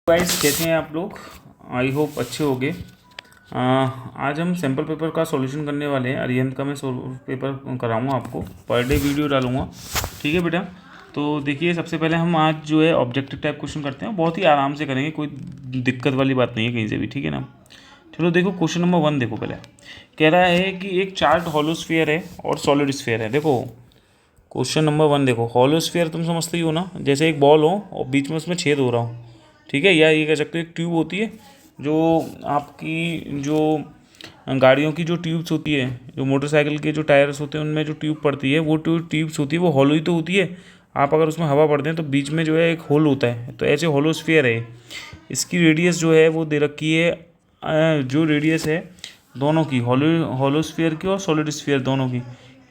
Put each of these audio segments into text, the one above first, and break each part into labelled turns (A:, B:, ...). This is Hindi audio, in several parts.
A: गाइस कैसे हैं आप लोग। आई होप अच्छे होंगे। आज हम सैम्पल पेपर का सॉल्यूशन करने वाले हैं। अरिहंत का मैं पेपर कराऊंगा आपको, पर डे वीडियो डालूंगा। ठीक है बेटा। तो देखिए, सबसे पहले हम आज जो है ऑब्जेक्टिव टाइप क्वेश्चन करते हैं। बहुत ही आराम से करेंगे, कोई दिक्कत वाली बात नहीं है कहीं से भी। ठीक है ना। चलो देखो, क्वेश्चन नंबर 1 देखो। पहले कह रहा है कि एक चार्ट होलोस्फीयर है और सॉलिड स्फीयर है। देखो क्वेश्चन नंबर 1 देखो। होलोस्फीयर तुम समझते ही हो ना, जैसे एक बॉल हो और बीच में उसमें छेद हो रहा हो। ठीक है, या ये कह सकते हो एक ट्यूब होती है, जो आपकी जो गाड़ियों की जो ट्यूब्स होती है, जो मोटरसाइकिल के जो टायर्स होते हैं उनमें जो ट्यूब पड़ती है, वो ट्यूब्स होती है, वो हॉलो ही तो होती है। आप अगर उसमें हवा भरते हैं तो बीच में जो है एक होल होता है। तो ऐसे होलोस्फीयर है। इसकी रेडियस जो है वो दे रखी है। जो रेडियस है दोनों की, होलोस्फीयर की और सॉलिड स्फीयर दोनों की,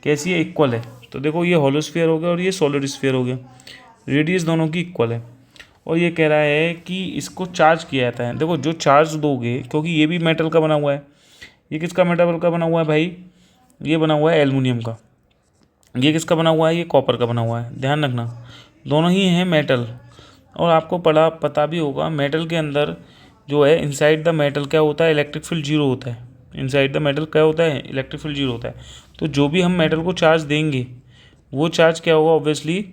A: कैसी है? इक्वल है। तो देखो, ये होलोस्फीयर हो गया और ये सॉलिड स्फीयर हो गया। रेडियस दोनों की इक्वल है। और ये कह रहा है कि इसको चार्ज किया जाता है। देखो, जो चार्ज दोगे, क्योंकि ये भी मेटल का बना हुआ है। ये किसका मेटल का बना हुआ है भाई? ये बना हुआ है एल्युमिनियम का। ये किसका बना हुआ है? ये कॉपर का बना हुआ है। ध्यान रखना, दोनों ही हैं मेटल। और आपको पता भी होगा, मेटल के अंदर जो है, इनसाइड द मेटल क्या होता है? इलेक्ट्रिक फील्ड जीरो होता है। इनसाइड द मेटल क्या होता है? इलेक्ट्रिक फील्ड जीरो होता है। तो जो भी हम मेटल को चार्ज देंगे, वो चार्ज क्या होगा? ऑब्वियसली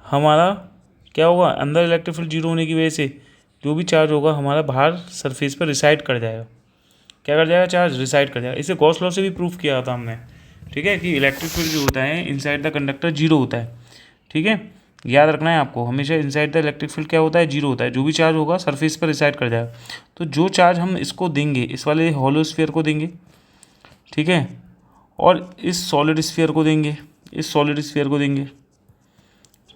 A: हमारा क्या होगा? अंदर इलेक्ट्रिक फील्ड जीरो होने की वजह से जो भी चार्ज होगा हमारा बाहर सरफेस पर रिसाइड कर जाएगा। क्या कर जाएगा? चार्ज रिसाइड कर जाएगा। इसे गॉस लॉ से भी प्रूफ किया था हमने। ठीक है, कि इलेक्ट्रिक फील्ड जो होता है इनसाइड द कंडक्टर जीरो होता है। ठीक है, याद रखना है आपको हमेशा, इनसाइड द इलेक्ट्रिक फील्ड क्या होता है? जीरो होता है। जो भी चार्ज होगा सरफेस पर रिसाइड कर जाएगा। तो जो चार्ज हम इसको देंगे, इस वाले होलोस्फीयर को देंगे, ठीक है, और इस सॉलिड स्फीयर को देंगे, इस सॉलिड स्फीयर को देंगे।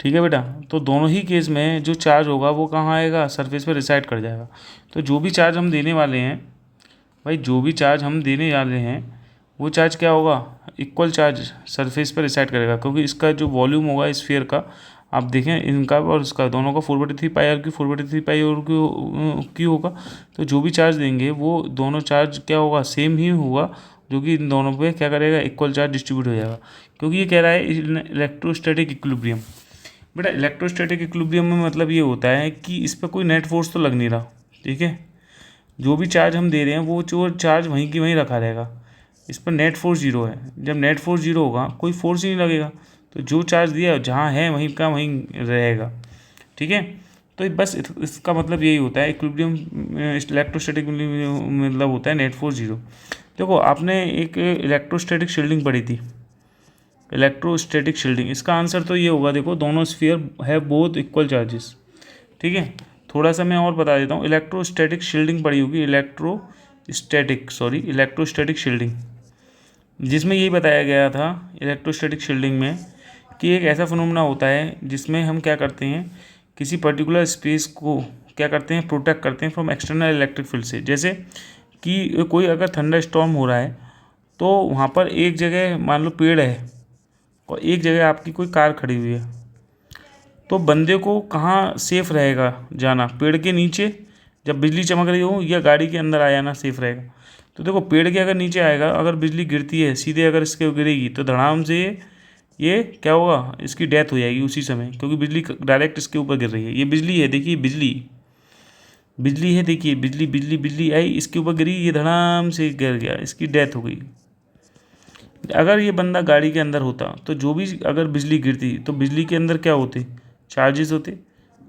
A: ठीक है बेटा। तो दोनों ही केस में जो चार्ज होगा वो कहाँ आएगा? सरफेस पर रिसाइड कर जाएगा। तो जो भी चार्ज हम देने वाले हैं भाई, जो भी चार्ज हम देने वाले हैं वो चार्ज क्या होगा? इक्वल चार्ज सरफेस पर रिसाइड करेगा, क्योंकि इसका जो वॉल्यूम होगा स्फीयर का, आप देखें इनका और इसका दोनों का 4/3 4/3 और क्यू होगा। तो जो भी चार्ज देंगे वो दोनों चार्ज क्या होगा? सेम ही होगा, जो कि इन दोनों पे क्या करेगा? इक्वल चार्ज डिस्ट्रीब्यूट हो जाएगा। क्योंकि ये कह रहा है इलेक्ट्रोस्टैटिक इक्विलिब्रियम। बेटा, इलेक्ट्रोस्टैटिक इक्विलिब्रियम में मतलब ये होता है कि इस पर कोई नेट फोर्स तो लग नहीं रहा। ठीक है, जो भी चार्ज हम दे रहे हैं वो जो चार्ज वहीं की वहीं रखा रहेगा। इस पर नेट फोर्स जीरो है। जब नेट फोर्स जीरो होगा, कोई फोर्स ही नहीं लगेगा, तो जो चार्ज दिया जहाँ है वहीं का वहीं रहेगा। ठीक है, तो बस इसका मतलब यही होता है इक्विलिब्रियम, इलेक्ट्रोस्टैटिक मतलब होता है नेट फोर्स जीरो। देखो, आपने एक इलेक्ट्रोस्टैटिक शील्डिंग पढ़ी थी, इलेक्ट्रोस्टैटिक शील्डिंग। इसका आंसर तो ये होगा। देखो, दोनों स्फीयर है बोथ इक्वल चार्जेस। ठीक है, थोड़ा सा मैं और बता देता हूँ। इलेक्ट्रोस्टैटिक शील्डिंग पड़ी होगी, इलेक्ट्रोस्टैटिक शील्डिंग, जिसमें यही बताया गया था इलेक्ट्रोस्टैटिक शील्डिंग में कि एक ऐसा फिनोमेना होता है जिसमें हम क्या करते हैं, किसी पर्टिकुलर स्पेस को क्या करते हैं? प्रोटेक्ट करते हैं फ्रॉम एक्सटर्नल इलेक्ट्रिक फील्ड से। जैसे कि कोई अगर थंडर स्टॉर्म हो रहा है, तो वहाँ पर एक जगह मान लो पेड़ है और एक जगह आपकी कोई कार खड़ी हुई है, तो बंदे को कहाँ सेफ़ रहेगा जाना? पेड़ के नीचे जब बिजली चमक रही हो, या गाड़ी के अंदर आ जाना सेफ़ रहेगा? तो देखो, पेड़ के अगर नीचे आएगा, अगर बिजली गिरती है सीधे, अगर इसके गिरेगी तो धड़ाम से ये क्या होगा? इसकी डेथ हो जाएगी उसी समय, क्योंकि बिजली डायरेक्ट इसके ऊपर गिर रही है। ये बिजली है, देखिए बिजली है, देखिए बिजली आई, इसके ऊपर गिरी, ये धड़ाम से गिर गया, इसकी डेथ हो गई। अगर ये बंदा गाड़ी के अंदर होता, तो जो भी अगर बिजली गिरती तो बिजली के अंदर क्या होते? चार्जेस होते।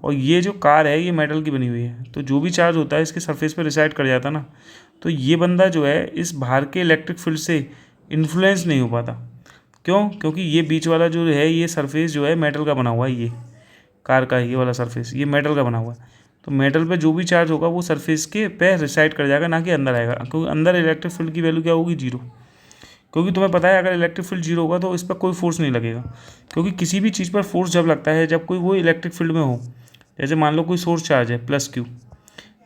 A: और ये जो कार है ये मेटल की बनी हुई है, तो जो भी चार्ज होता है इसके सरफेस पे रिसाइड कर जाता ना। तो ये बंदा जो है इस बाहर के इलेक्ट्रिक फील्ड से इन्फ्लुएंस नहीं हो पाता। क्यों? क्योंकि ये बीच वाला जो है, ये सरफेस जो है मेटल का बना हुआ है। ये कार का ये वाला सरफेस ये मेटल का बना हुआ है। तो मेटल पे जो भी चार्ज होगा वो सरफेस के पे रिसाइड कर जाएगा, ना कि अंदर आएगा, क्योंकि अंदर इलेक्ट्रिक फील्ड की वैल्यू क्या होगी? जीरो। क्योंकि तुम्हें पता है अगर इलेक्ट्रिक फील्ड जीरो होगा तो इस पर कोई फोर्स नहीं लगेगा। क्योंकि किसी भी चीज़ पर फोर्स जब लगता है जब कोई वो इलेक्ट्रिक फील्ड में हो। जैसे मान लो कोई सोर्स चार्ज है +Q,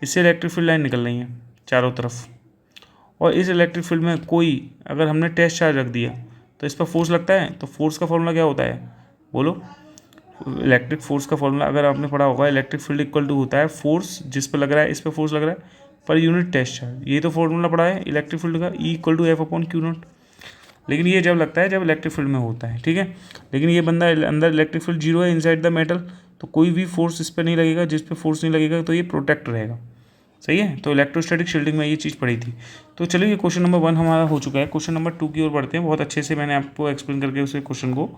A: इससे इलेक्ट्रिक फील्ड लाइन निकल रही है चारों तरफ, और इस इलेक्ट्रिक फील्ड में कोई अगर हमने टेस्ट चार्ज रख दिया तो इस पर फोर्स लगता है। तो फोर्स का फॉर्मूला क्या होता है? बोलो। इलेक्ट्रिक फोर्स का फॉर्मूला अगर आपने पढ़ा होगा, इलेक्ट्रिक फील्ड इक्वल टू होता है फोर्स जिस पर लग रहा है, इस पर फोर्स लग रहा है पर यूनिट टेस्ट चार्ज। ये तो फॉर्मूला पढ़ा है इलेक्ट्रिक फील्ड का, E=F/Q0। लेकिन ये जब लगता है जब इलेक्ट्रिक फील्ड में होता है। ठीक है, लेकिन ये बंदा अंदर इलेक्ट्रिक फील्ड जीरो है इनसाइड द मेटल, तो कोई भी फोर्स इस पर नहीं लगेगा, जिस पे फोर्स नहीं लगेगा तो ये प्रोटेक्ट रहेगा। सही है, तो इलेक्ट्रोस्टैटिक शील्डिंग में ये चीज़ पढ़ी थी। तो चलिए ये क्वेश्चन नंबर 1 हमारा हो चुका है। क्वेश्चन नंबर 2 की ओर बढ़ते हैं। बहुत अच्छे से मैंने आपको एक्सप्लेन करके उसे क्वेश्चन को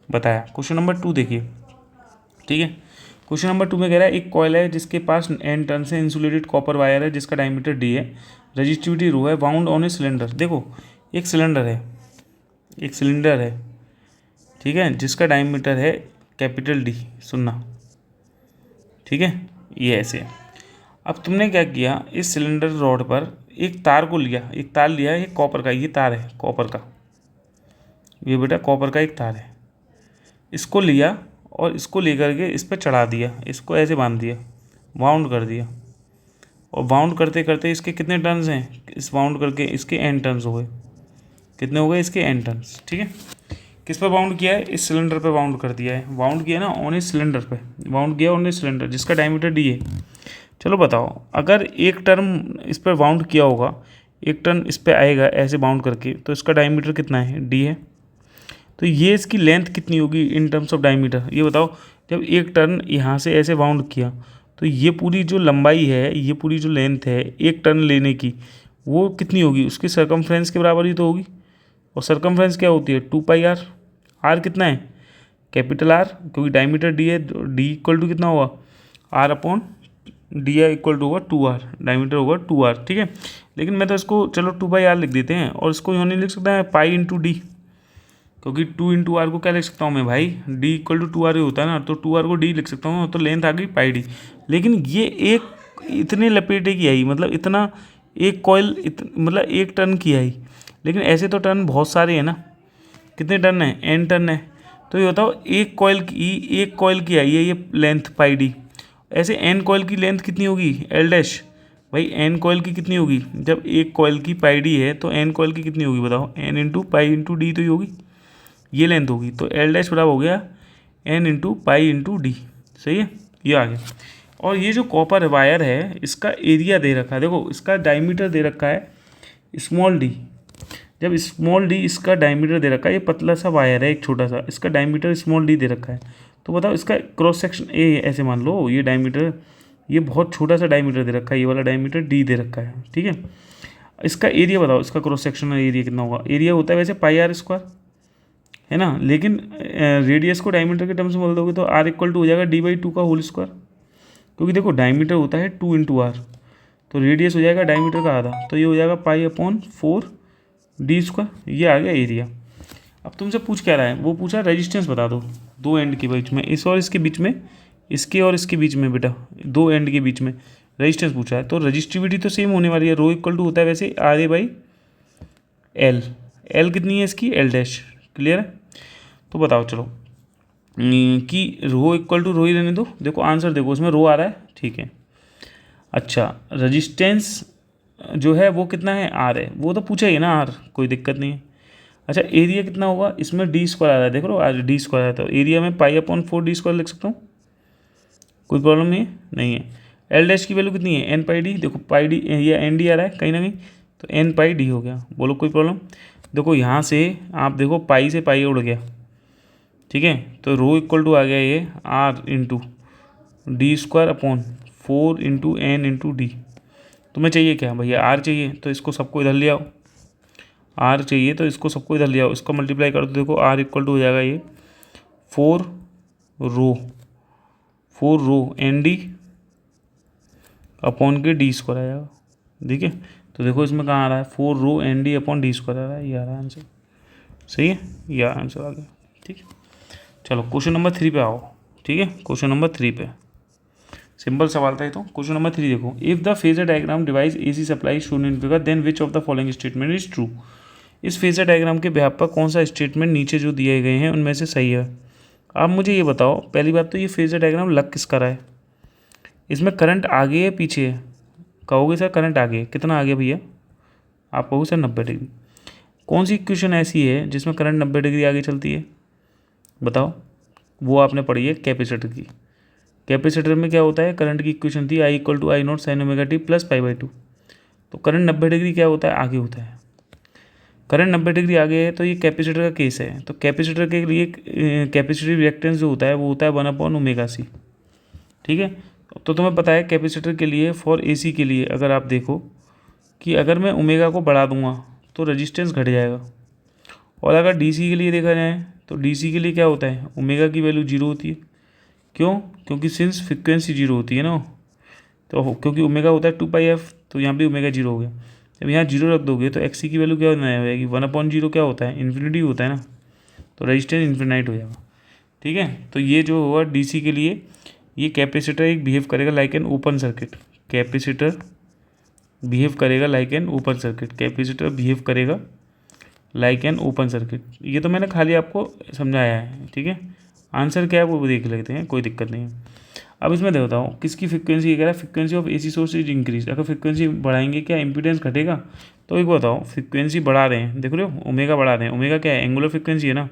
A: बताया। क्वेश्चन नंबर 2 देखिए, ठीक है। क्वेश्चन नंबर 2 में कह रहा है एक कॉइल है जिसके पास एन टर्न से इंसुलेटेड कॉपर वायर है जिसका डायमीटर डी है, रजिस्टिविटी रो है, बाउंड ऑन ए सिलेंडर। देखो एक सिलेंडर है, ठीक है, जिसका डायमीटर है कैपिटल डी, सुनना, ठीक है, ये ऐसे है। अब तुमने क्या किया, इस सिलेंडर रॉड पर एक तार को लिया, एक तार लिया है कॉपर का, ये तार है कॉपर का, ये बेटा कॉपर का एक तार है, इसको लिया और इसको लेकर के इस पर चढ़ा दिया, इसको ऐसे बांध दिया, बाउंड कर दिया, और बाउंड करते करते इसके कितने टर्न्स हैं, इस बाउंड करके इसके एन टर्न्स हो गए। कितने हो गए इसके एन टर्न्स, ठीक है। किस पर बाउंड किया है, इस सिलेंडर पे बाउंड कर दिया है, बाउंड किया ना ऑन इस सिलेंडर पे, बाउंड किया ऑन इस सिलेंडर जिसका डायमीटर डी है। चलो बताओ, अगर एक टर्म इस पर बाउंड किया होगा, एक टर्न इस पर आएगा ऐसे बाउंड करके, तो इसका डायमीटर कितना है, डी है। तो ये इसकी लेंथ कितनी होगी इन टर्म्स ऑफ डायमीटर, ये बताओ। जब एक टर्न यहाँ से ऐसे बाउंड किया तो ये पूरी जो लंबाई है, ये पूरी जो लेंथ है एक टर्न लेने की, वो कितनी होगी, उसकी सरकमफ्रेंस के बराबर ही तो होगी। और सरकमफ्रेंस क्या होती है, 2πr। आर कितना है, कैपिटल आर, क्योंकि डायमीटर डी है, डी इक्वल टू कितना होगा, r upon d I equal to होगा 2r, डायमीटर होगा 2r, ठीक है। लेकिन मैं तो इसको चलो 2/r लिख देते हैं, और इसको यूँ नहीं लिख सकता है पाई इंटू डी, क्योंकि 2 इंटू आर को क्या लिख सकता हूँ मैं भाई, डी इक्वल टू 2r ही होता है ना, तो 2r को डी लिख सकता हूँ, तो लेंथ आ गई पाई डी। लेकिन ये एक इतने लपेटे की आई, मतलब इतना एक कॉइल मतलब एक टर्न की आई, लेकिन ऐसे तो टर्न बहुत सारे हैं ना, कितने टर्न है, एन टर्न है। तो ये बताओ एक कॉइल की आई है ये लेंथ पाई डी, ऐसे एन कॉइल की लेंथ कितनी होगी, एल डैश। भाई एन कॉइल की कितनी होगी, जब एक कॉइल की पाई डी है तो एन कॉइल की कितनी होगी बताओ, n into pi into d तो ही होगी, ये लेंथ होगी। तो एल डैश बराबर हो गया n into pi into d, सही है, ये आ गया। और ये जो कॉपर वायर है इसका एरिया दे रखा है, देखो इसका डायमीटर दे रखा है स्मॉल डी। जब स्मॉल डी इसका डायमीटर दे रखा है, ये पतला सा वायर है एक छोटा सा, इसका डायमीटर स्मॉल डी दे रखा है, तो बताओ इसका क्रॉस सेक्शन ए, ऐसे मान लो ये डायमीटर, ये बहुत छोटा सा डायमीटर दे रखा है, ये वाला डायमीटर डी दे रखा है, ठीक है। इसका एरिया बताओ, इसका क्रॉस सेक्शनल एरिया कितना होगा, एरिया होता है वैसे पाई आर स्क्वायर, है ना, लेकिन रेडियस को डायमीटर के टर्म्स में बोल दोगे तो आर इक्वल टू हो जाएगा d/2 का होल स्क्वायर, क्योंकि देखो डायमीटर होता है 2 इंटू आर, तो रेडियस हो जाएगा डायमीटर का आधा, तो ये हो जाएगा पाई अपॉन 4 डी स्क्वायर, ये आ गया एरिया। अब तुमसे पूछ क्या रहा है, वो पूछा रेजिस्टेंस बता दो दो एंड के बीच में, इस और इसके बीच में, इसके और इसके बीच में बेटा, दो एंड के बीच में रेजिस्टेंस पूछा है। तो रजिस्टिविटी तो सेम होने वाली है, रो इक्वल टू होता है वैसे RA/L, एल कितनी है इसकी, एल डैश, क्लियर है। तो बताओ चलो कि रो इक्वल टू रो ही रहने दो, देखो आंसर देखो उसमें रो आ रहा है, ठीक है। अच्छा रजिस्टेंस जो है वो कितना है, आर है, वो तो पूछा ही ना आर, कोई दिक्कत नहीं है। अच्छा एरिया कितना होगा, इसमें डी स्क्वायर आ रहा है, देख लो आज डी स्क्वायर है, तो एरिया में पाई अपॉन 4 डी स्क्वायर लिख सकता हूँ, कोई प्रॉब्लम नहीं है। एल डैश की वैल्यू कितनी है, एन पाई डी, देखो पाई डी या एन डी आ रहा है कहीं ना कहीं, तो एन पाई डी हो गया, बोलो कोई प्रॉब्लम। देखो यहाँ से आप देखो पाई से पाई उड़ गया, ठीक है, तो रो इक्वल टू आ गया ये r into d square upon 4 into n into d. तुम्हें चाहिए क्या भैया, आर चाहिए तो इसको सबको इधर ले आओ, आर चाहिए तो इसको सबको इधर ले आओ, इसको मल्टीप्लाई कर दो, देखो आर इक्वल टू हो जाएगा ये 4 रो एन डी अपॉन के डी स्क्वायर आ जाएगा, ठीक है। तो देखो इसमें कहाँ आ रहा है, 4 rho N D upon D square आ रहा है, ये आ रहा है आंसर, सही है, ये आंसर आ गया, ठीक है। चलो क्वेश्चन नंबर 3 पे आओ, ठीक है। क्वेश्चन नंबर 3 पे सिंपल सवाल था ये तो। क्वेश्चन नंबर 3 देखो, if the phasor diagram device AC supply shown in figure then which of the following statement is true. इस फेजर डायग्राम के बेहाफ पर कौन सा स्टेटमेंट नीचे जो दिए गए हैं उनमें से सही है। आप मुझे ये बताओ, पहली बात तो ये फेजर डायग्राम लग किसका रहा है, इसमें करंट आगे है पीछे है, कहोगे सर करंट आगे, कितना आगे भैया, आप कहोगे सर 90 डिग्री। कौन सी इक्वेशन ऐसी है जिसमें करंट 90 डिग्री आगे चलती है, बताओ। वो आपने पढ़ी है कैपेसिटर की, कैपेसिटर में क्या होता है, करंट की इक्वेशन थी I equal to I0 sin ω t plus π/2, तो करंट 90 डिग्री क्या होता है, आगे होता है। करंट 90 डिग्री आ गया है तो ये कैपेसिटर का केस है। तो कैपेसिटर के लिए कैपेसिटिव रिएक्टेंस जो होता है वो होता है 1/ωc। ठीक है, तो तुम्हें पता है कैपेसिटर के लिए फॉर एसी के लिए अगर आप देखो कि अगर मैं ओमेगा को बढ़ा दूंगा तो रेजिस्टेंस घट जाएगा, और अगर डीसी के लिए देखा जाए तो डीसी के लिए क्या होता है, ओमेगा की वैल्यू 0 होती है। क्यों? क्योंकि सिंस फ्रिक्वेंसी 0 होती है ना, तो क्योंकि ओमेगा होता है 2πf, तो यहाँ भी ओमेगा 0 हो गया। जब यहाँ 0 रख दोगे तो एक्सी की वैल्यू क्या हो जाएगी, 1/0 क्या होता है, इन्फिनिटी होता है ना, तो रेजिस्टेंस इन्फिनाइट हो जाएगा। ठीक है, तो ये जो होगा डीसी के लिए, ये कैपेसिटर एक बिहेव करेगा like an open circuit. Capacitor behave करेगा like an open circuit. Capacitor behave करेगा लाइक एन ओपन सर्किट। ये तो मैंने खाली आपको समझाया है। ठीक है, आंसर क्या है वो देख लेते हैं, कोई दिक्कत नहीं है। अब इसमें देखता हूँ किसकी फ्रिक्वेंसी, कह रहा है frequency of AC source is increase. अगर फ्रिक्वेंसी बढ़ाएंगे क्या इम्पीडेंस घटेगा? तो एक बताओ, फ्रिक्वेंसी बढ़ा रहे हैं, देख रहे हो, ओमेगा बढ़ा रहे हैं, ओमेगा क्या है, एंगुलर फ्रिक्वेंसी है ना।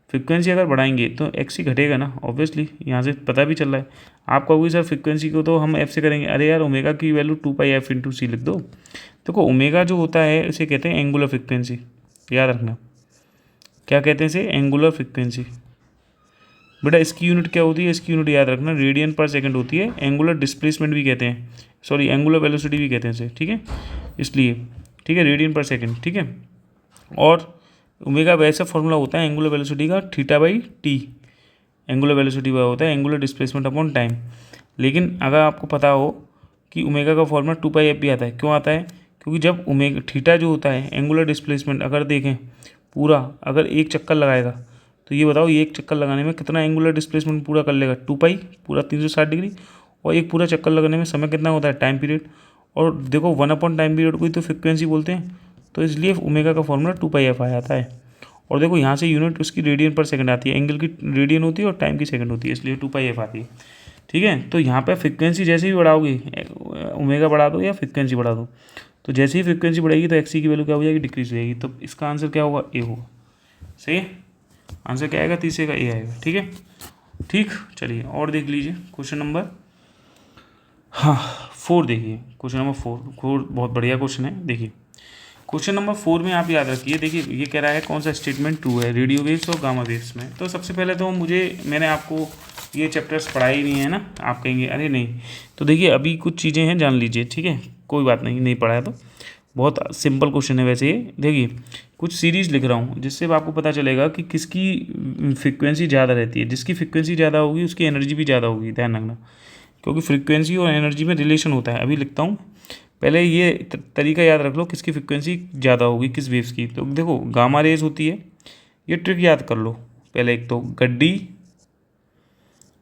A: फ्रिक्वेंसी अगर बढ़ाएंगे तो एक्स ही घटेगा ना, ऑब्वियसली, यहाँ से पता भी चल रहा है। आप कहोगे सर फ्रिक्वेंसी को तो हम एफ से करेंगे, अरे यार ओमेगा की वैल्यू 2πf × c लिख दो। देखो ओमेगा जो होता है उसे कहते हैं एंगुलर फ्रिक्वेंसी, याद रखना। क्या कहते हैं इसे? Angular frequency. बेटा इसकी यूनिट क्या होती है? इसकी यूनिट याद रखना, रेडियन पर सेकंड होती है। एंगुलर डिस्प्लेसमेंट भी कहते हैं, सॉरी एंगुलर वेलोसिटी भी कहते हैं इसे। ठीक है, इसलिए ठीक है, रेडियन पर सेकंड। ठीक है, और ओमेगा वैसा फॉर्मूला होता है एंगुलर वेलोसिटी का, θ/t। एंगुलर वेलोसिटी वह होता है एंगुलर डिस्प्लेसमेंट अपॉन टाइम। लेकिन अगर आपको पता हो कि ओमेगा का फॉर्मूला 2πf भी आता है, क्यों आता है? क्योंकि जब ओमेगा थीटा जो होता है एंगुलर डिस्प्लेसमेंट, अगर देखें पूरा, अगर एक चक्कर लगाएगा तो ये बताओ ये एक चक्कर लगाने में कितना एंगुलर डिस्प्लेसमेंट पूरा कर लेगा? 2π पूरा 360 डिग्री। और एक पूरा चक्कर लगाने में समय कितना होता है, टाइम पीरियड। और देखो 1 टाइम पीरियड को ही तो फ्रिक्वेंसी बोलते हैं, तो इसलिए ओमेगा का फॉर्मूला 2πf आ जाता है। और देखो यहाँ से यूनिट उसकी रेडियन पर सेकंड आती है, एंगल की रेडियन होती है और टाइम की सेकंड होती है, इसलिए 2πf आती है। ठीक है, तो यहाँ पे फ्रिक्वेंसी जैसे ही बढ़ाओगे, ओमेगा बढ़ा दो या फ्रिक्वेंसी बढ़ा दो, तो जैसे ही फ्रिक्वेंसी बढ़ेगी तो एक्सी की वैल्यू क्या हो जाएगी, डिक्रीज हो जाएगी। तो इसका आंसर क्या होगा? ए होगा। सही है, आंसर क्या आएगा? तीसरे का ए आएगा। ठीक है, ठीक, चलिए और देख लीजिए क्वेश्चन नंबर 4 देखिए। क्वेश्चन नंबर 4 बहुत बढ़िया क्वेश्चन है। देखिए क्वेश्चन नंबर 4 में आप याद रखिए, देखिए ये कह रहा है कौन सा स्टेटमेंट ट्रू है रेडियो वेव्स और गामा वेव्स में। तो सबसे पहले तो मैंने आपको ये चैप्टर्स पढ़ाई नहीं है ना, आप कहेंगे अरे नहीं, तो देखिए अभी कुछ चीज़ें हैं जान लीजिए। ठीक है, कोई बात नहीं पढ़ा है तो बहुत सिंपल क्वेश्चन है वैसे ये। देखिए कुछ सीरीज़ लिख रहा हूँ जिससे आपको पता चलेगा कि किसकी फ्रिक्वेंसी ज़्यादा रहती है। जिसकी फ्रिक्वेंसी ज़्यादा होगी उसकी एनर्जी भी ज़्यादा होगी, ध्यान रखना, क्योंकि फ्रिक्वेंसी और एनर्जी में रिलेशन होता है। अभी लिखता हूँ, पहले ये तरीका याद रख लो किसकी फ्रिक्वेंसी ज़्यादा होगी किस वेव्स की। तो देखो गामा रेज होती है, ये ट्रिक याद कर लो पहले। एक तो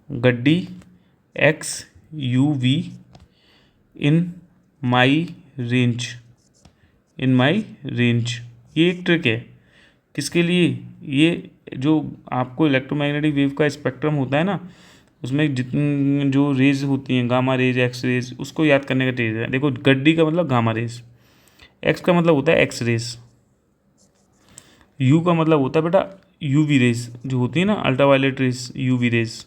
A: गड्डी X U V in my range, ये एक ट्रिक है। किसके लिए? ये जो आपको इलेक्ट्रोमैग्नेटिक वेव का स्पेक्ट्रम होता है ना, उसमें जितनी जो रेज होती हैं, गामा रेज, एक्स रेज, उसको याद करने का ट्रिक है। देखो गड्डी का मतलब गामा रेज, एक्स का मतलब होता है एक्स रेज, यू का मतलब होता है बेटा यूवी रेज जो होती है ना, ultraviolet rays, UV rays.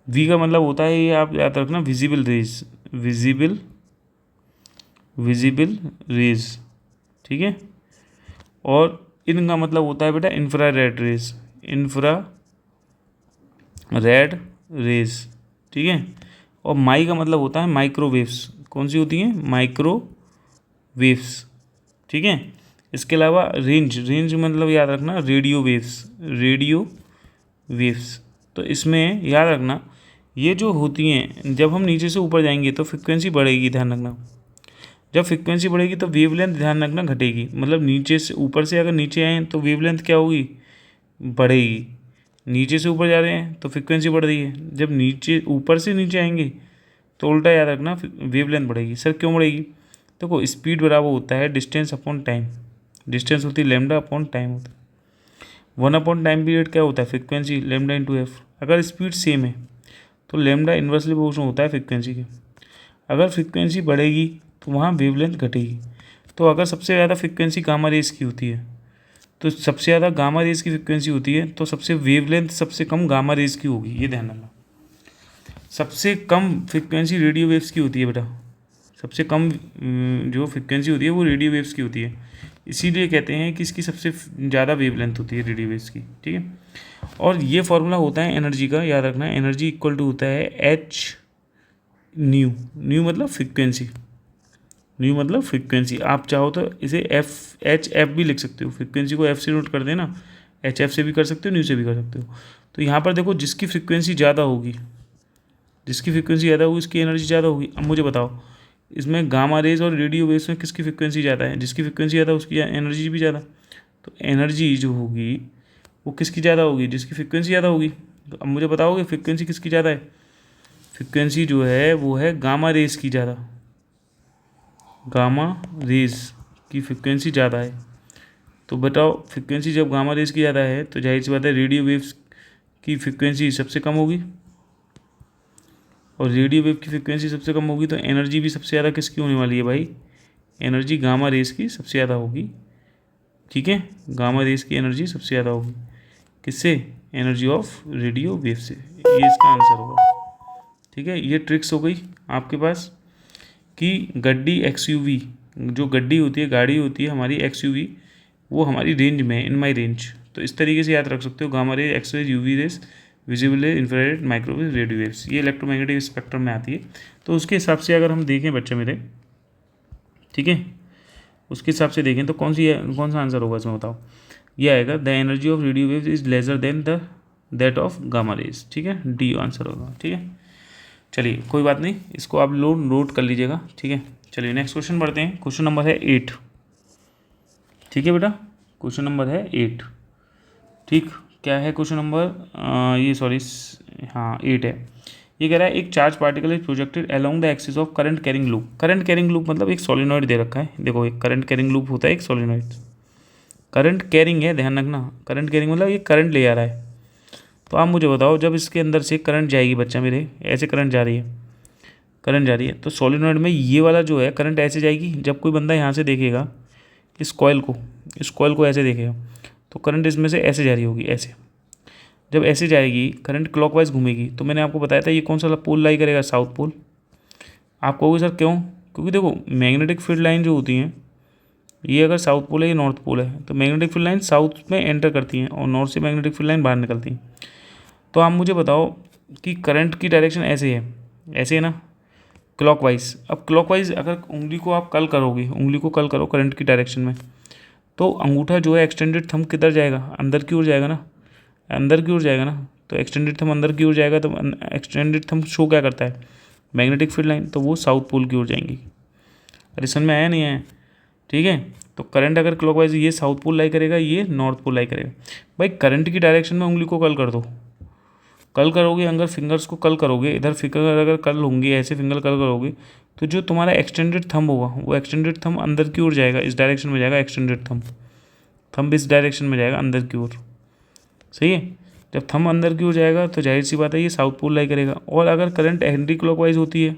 A: V का मतलब होता है, ये आप याद रखना, विजिबल रेज। ठीक है, और इनका मतलब होता है बेटा इंफ्रारेड रेज। ठीक है, और माई का मतलब होता है माइक्रोवेव्स। कौन सी होती हैं? माइक्रोवेव्स। ठीक है, इसके अलावा रेंज मतलब याद रखना रेडियो वेव्स। तो इसमें याद रखना ये जो होती हैं, जब हम नीचे से ऊपर जाएंगे तो फ्रिक्वेंसी बढ़ेगी, ध्यान रखना। जब फ्रिक्वेंसी बढ़ेगी तो वेवलेंथ, ध्यान रखना, घटेगी। मतलब नीचे से ऊपर से अगर नीचे आए तो वेवलेंथ क्या होगी? बढ़ेगी। नीचे से ऊपर जा रहे हैं तो फ्रिक्वेंसी बढ़ रही है, जब ऊपर से नीचे आएंगे तो उल्टा याद रखना वेवलेंथ बढ़ेगी। सर क्यों बढ़ेगी? देखो स्पीड बराबर होता है डिस्टेंस अपॉन टाइम, डिस्टेंस होती है लैम्डा अपॉन टाइम होता है। 1 टाइम पीरियड क्या होता है? Frequency, lambda × F. अगर स्पीड सेम है तो लैम्डा इन्वर्सली प्रोपोर्शनल होता है फ्रिक्वेंसी के। अगर फ्रिक्वेंसी बढ़ेगी तो वहाँ वेवलेंथ घटेगी। तो अगर सबसे ज़्यादा फ्रिक्वेंसी गामा रेज की होती है, तो सबसे ज़्यादा गामा रेज की फ्रिक्वेंसी होती है, तो सबसे वेवलेंथ सबसे कम गामा रेज की होगी, ये ध्यान रखना। सबसे कम फ्रिक्वेंसी रेडियो वेव्स की होती है बेटा, सबसे कम जो फ्रिक्वेंसी होती है वो रेडियो वेव्स की होती है। इसीलिए कहते हैं कि इसकी सबसे ज़्यादा वेवलेंथ होती है रेडियो वेव्स की, ठीक है। और ये फॉर्मूला होता है एनर्जी का, याद रखना, एनर्जी इक्वल टू होता है एच न्यू, न्यू मतलब फ्रिक्वेंसी, न्यू मतलब फ्रिक्वेंसी। आप चाहो तो इसे एफ भी लिख सकते हो, फ्रिक्वेंसी को एफ से नोट कर देना, एच एफ से भी कर सकते हो, न्यू से भी कर सकते हो। तो यहाँ पर देखो जिसकी फ्रिक्वेंसी ज़्यादा होगी, जिसकी फ्रिक्वेंसी ज़्यादा होगी उसकी एनर्जी ज़्यादा होगी। अब मुझे बताओ इसमें गामा रेज और रेडियो वेव्स में किसकी फ्रिक्वेंसी ज़्यादा है? जिसकी फ्रिक्वेंसी ज़्यादा उसकी एनर्जी भी ज़्यादा। तो एनर्जी जो होगी वो किसकी ज़्यादा होगी? जिसकी फ्रिक्वेंसी ज़्यादा होगी। तो अब मुझे बताओगे फ्रिक्वेंसी किसकी ज़्यादा है? फ्रिक्वेंसी जो है वो है गामा रेज की ज़्यादा, गामा रेज की फ्रिक्वेंसी ज़्यादा है। तो बताओ फ्रिक्वेंसी जब गामा रेज की ज़्यादा है तो जाहिर सी बात है रेडियो वेव्स की फ्रिक्वेंसी सबसे कम होगी, और रेडियो वेव की फ्रिक्वेंसी सबसे कम होगी तो एनर्जी भी सबसे ज़्यादा किसकी होने वाली है भाई? एनर्जी गामा रेज की सबसे ज़्यादा होगी, ठीक है। गामा रेज की एनर्जी सबसे ज़्यादा होगी किससे? एनर्जी ऑफ रेडियो वेव से। ये इसका आंसर होगा, ठीक है। ये ट्रिक्स हो गई आपके पास कि गड्डी XUV, जो गड्डी होती है, गाड़ी होती है हमारी XUV, वो हमारी रेंज में है, इन माई रेंज। तो इस तरीके से याद रख सकते हो, gamma rays, X rays, UV rays, visible rays, infrared, microwave, radio waves, ये इलेक्ट्रोमैग्नेटिक स्पेक्ट्रम में आती है। तो उसके हिसाब से अगर हम देखें बच्चे मेरे, ठीक है, उसके हिसाब से देखें तो कौन सा आंसर होगा इसमें बताओ? ये आएगा the energy of radio waves is lesser than that of gamma rays, ठीक है, डी आंसर होगा, ठीक है। चलिए कोई बात नहीं, इसको आप नोट कर लीजिएगा, ठीक है। चलिए नेक्स्ट क्वेश्चन पढ़ते हैं। क्वेश्चन नंबर है 8, ठीक है बेटा, क्वेश्चन नंबर है 8, ठीक। क्या है क्वेश्चन नंबर? ये सॉरी, हाँ 8 है। ये कह रहा है एक charge particle is projected along the axis of current carrying loop. Current carrying loop मतलब एक सोलिनॉइड दे रखा है, देखो एक करंट कैरिंग लूप होता है, एक सोलिनॉइड, करंट कैरिंग है, ध्यान रखना, करंट कैरिंग मतलब ये करंट ले आ रहा है। तो आप मुझे बताओ जब इसके अंदर से करंट जाएगी बच्चा मेरे, ऐसे करंट जा रही है, करंट जा रही है, तो सोलिनॉइड में ये वाला जो है करंट ऐसे जाएगी। जब कोई बंदा यहाँ से देखेगा इस कॉइल को ऐसे देखेगा तो करंट इसमें से ऐसे जा रही होगी, ऐसे। जब ऐसे जाएगी करंट क्लॉकवाइज घूमेगी, तो मैंने आपको बताया था ये कौन सा पोल लाई करेगा? South pole. आप कहोगे सर क्यों? क्योंकि देखो मैग्नेटिक फील्ड लाइन जो होती हैं, ये अगर साउथ पोल है, ये नॉर्थ पोल है, तो मैग्नेटिक फील्ड लाइन साउथ में एंटर करती हैं और नॉर्थ से मैग्नेटिक फील्ड लाइन बाहर निकलती हैं। तो आप मुझे बताओ कि करंट की डायरेक्शन ऐसे है, ऐसे है ना, क्लॉकवाइज। अब क्लॉकवाइज अगर उंगली को आप कल करोगे, उंगली को कल करो करंट की डायरेक्शन में, तो अंगूठा जो है एक्सटेंडेड थंब किधर जाएगा? अंदर की ओर जाएगा ना, अंदर की ओर जाएगा ना। तो एक्सटेंडेड थंब अंदर की ओर जाएगा, तो एक्सटेंडेड थंब शो क्या करता है? मैग्नेटिक फील्ड लाइन, तो वो साउथ पोल की ओर जाएंगी। अरे समझ में आया नहीं आया? ठीक है। तो करंट अगर क्लॉकवाइज ये साउथ पोल लाई करेगा, ये नॉर्थ पोल लाई करेगा। भाई करंट की डायरेक्शन में उंगली को कल कर दो, कल करोगे, अगर फिंगर्स को कल करोगे, इधर फिंगर अगर कल होंगी, ऐसे फिंगर कल करोगे, तो जो तुम्हारा एक्सटेंडेड थंब होगा वो एक्सटेंडेड थंब अंदर की ओर जाएगा, इस डायरेक्शन में जाएगा। एक्सटेंडेड थंब इस डायरेक्शन में जाएगा, अंदर की ओर, सही है। जब थंब अंदर की ओर जाएगा तो जाहिर सी बात है ये साउथ पोल लाई करेगा। और अगर करंट एंटी क्लॉकवाइज होती है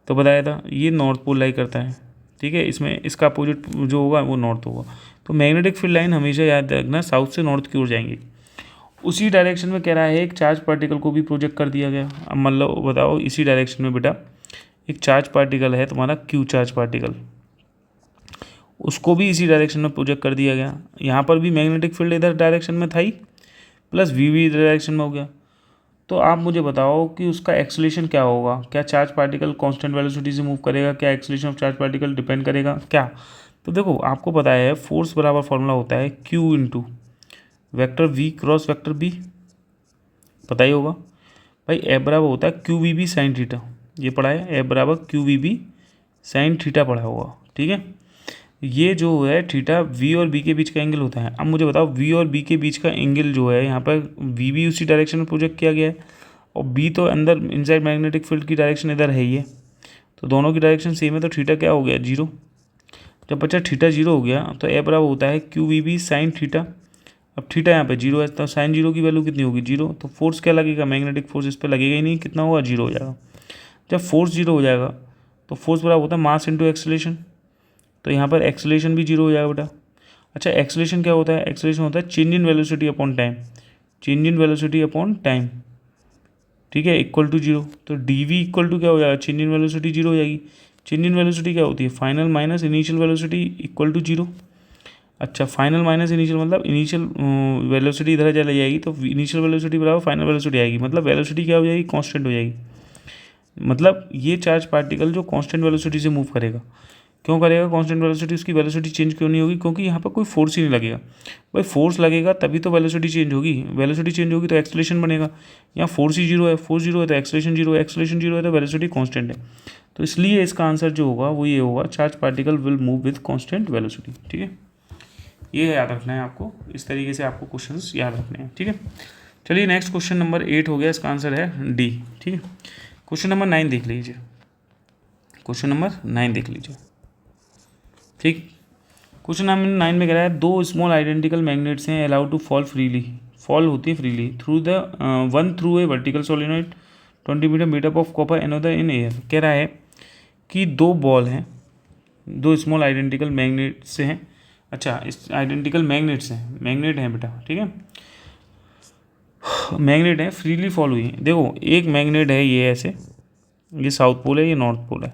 A: तो बताया था ये नॉर्थ पोल लाई करता है, ठीक है। इसमें इसका अपोजिट जो होगा वो नॉर्थ होगा। तो मैग्नेटिक फील्ड लाइन हमेशा याद रखना साउथ से नॉर्थ की ओर जाएंगी। उसी डायरेक्शन में कह रहा है एक चार्ज पार्टिकल को भी प्रोजेक्ट कर दिया गया। अब मतलब बताओ इसी डायरेक्शन में बेटा एक चार्ज पार्टिकल है तुम्हारा क्यू चार्ज पार्टिकल, उसको भी इसी डायरेक्शन में प्रोजेक्ट कर दिया गया। यहाँ पर भी मैग्नेटिक फील्ड इधर डायरेक्शन में था ही, प्लस वी भी इधर डायरेक्शन में हो गया। तो आप मुझे बताओ कि उसका एक्सेलरेशन क्या होगा? क्या चार्ज पार्टिकल कांस्टेंट वेलोसिटी से मूव करेगा? क्या acceleration of charge particle depend करेगा क्या? तो देखो आपको पता है फोर्स बराबर फॉर्मूला होता है q into vector v cross vector b, पता ही होगा भाई। एफ बराबर होता है q v b sine theta, ये पढ़ा है, एफ बराबर q v b sine theta पढ़ा होगा, ठीक है। ये जो है थीटा वी और बी के बीच का एंगल होता है। अब मुझे बताओ वी और बी के बीच का एंगल जो है, यहाँ पर वी भी उसी डायरेक्शन में प्रोजेक्ट किया गया है और बी तो अंदर इनसाइड मैग्नेटिक फील्ड की डायरेक्शन इधर है ही है, तो दोनों की डायरेक्शन सेम है। तो थीटा क्या हो गया? जीरो। जब बच्चा थीटा जीरो हो गया तो ए बराबर होता है q v b sine theta. अब थीटा यहाँ पे जीरो है तो साइन जीरो की वैल्यू कितनी होगी? जीरो। तो फोर्स क्या लगेगा? मैग्नेटिक फोर्स इस पर लगेगा ही नहीं, कितना होगा? जीरो हो जाएगा। जब फोर्स जीरो हो जाएगा तो फोर्स बराबर होता है मास इंटू एक्सेलरेशन, तो यहाँ पर एक्सेलरेशन भी जीरो हो जाएगा बेटा। अच्छा एक्सेलरेशन क्या होता है? एक्सेलरेशन होता है change in velocity upon time, change in velocity upon time, ठीक है, इक्वल टू जीरो। तो डी वी इक्वल टू क्या हो जाएगा? चेंज इन वेलोसिटी जीरो हो जाएगी। चेंज इन वेलोसिटी क्या होती है? Final minus initial velocity equal to zero, अच्छा, फाइनल माइनस इनिशियल मतलब इनिशियल वेलोसिटी इधर चली जाएगी तो इनिशियल वेलोसिटी बराबर फाइनल वेलोसिटी आएगी, मतलब वेलोसिटी क्या हो जाएगी, कांस्टेंट हो जाएगी। मतलब ये चार्ज पार्टिकल जो कांस्टेंट वेलोसिटी से मूव करेगा, क्यों करेगा कांस्टेंट वेलोसिटी, उसकी वेलोसिटी चेंज क्यों नहीं होगी, क्योंकि यहाँ पर कोई फोर्स ही नहीं लगेगा। भाई फोर्स लगेगा तभी तो वेलोसिटी चेंज होगी, वेलोसिटी चेंज होगी तो एक्सेलरेशन बनेगा। यहाँ फोर्स ही जीरो है, फोर्स जीरो है तो एक्सेलरेशन जीरो है, एक्सेलरेशन जीरो है तो वेलोसिटी कांस्टेंट है। तो इसलिए इसका आंसर जो होगा वो ये होगा, charge particle will move with constant velocity. ठीक है, ये याद रखना है आपको, इस तरीके से आपको क्वेश्चंस याद रखने हैं। ठीक है, चलिए नेक्स्ट क्वेश्चन नंबर 8 हो गया, इसका आंसर है डी। ठीक है, क्वेश्चन नंबर 9 देख लीजिए, क्वेश्चन नंबर 9 देख लीजिए। ठीक, क्वेश्चन नंबर 9 में कह रहा है 2 स्मॉल आइडेंटिकल मैग्नेट्स हैं allowed to fall freely, fall होती है freely through the one through a vertical solenoid 20 metre made up of copper another in air. कह रहा है कि 2 बॉल हैं, 2 स्मॉल आइडेंटिकल मैग्नेट्स हैं। अच्छा, इस आइडेंटिकल मैग्नेट्स हैं, मैग्नेट हैं बेटा। ठीक है, मैग्नेट है, फ्रीली फॉल हुई है। देखो एक मैग्नेट है ये ऐसे, ये साउथ पोल है, ये नॉर्थ पोल है।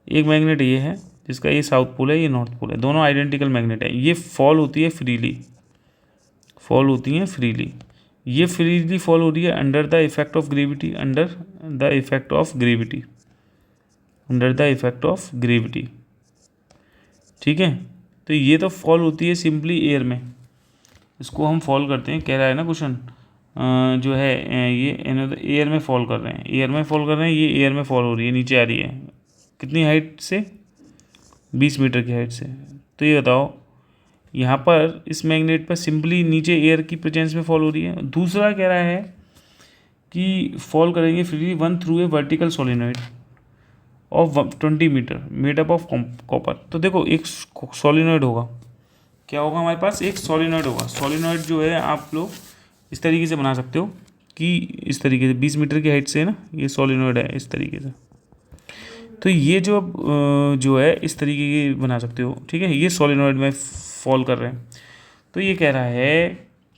A: एक मैग्नेट ये है जिसका ये साउथ पोल है, ये नॉर्थ पोल है, दोनों आइडेंटिकल मैग्नेट है। ये फॉल होती है फ्रीली, फॉल होती हैं फ्रीली। ये फ्रीली फॉल हो रही है under the effect of gravity, under the effect of gravity, under the effect of gravity. ठीक है, तो ये तो फॉल होती है सिंपली एयर में, इसको हम फॉल करते हैं। कह रहा है ना क्वेश्चन जो है ये एयर में फॉल कर रहे हैं, एयर में फॉल कर रहे हैं, ये एयर में फॉल हो रही है, नीचे आ रही है कितनी हाइट से, 20 मीटर की हाइट से। तो ये बताओ यहाँ पर इस मैग्नेट पर सिंपली नीचे एयर की प्रेजेंस में फॉल हो रही है। दूसरा कह रहा है कि फॉल करेंगे freely one through a vertical solenoid of 20 metre made up of copper. तो देखो एक सोलिनॉइड होगा, क्या होगा हमारे पास, एक सोलिनॉइड होगा। सोलिनॉइड जो है आप लोग इस तरीके से बना सकते हो कि इस तरीके से 20 मीटर की हाइट से है ना, ये सोलिनॉइड है इस तरीके से। तो ये जो है इस तरीके की बना सकते हो। ठीक है, ये सोलिनॉइड में फॉल कर रहे हैं। तो ये कह रहा है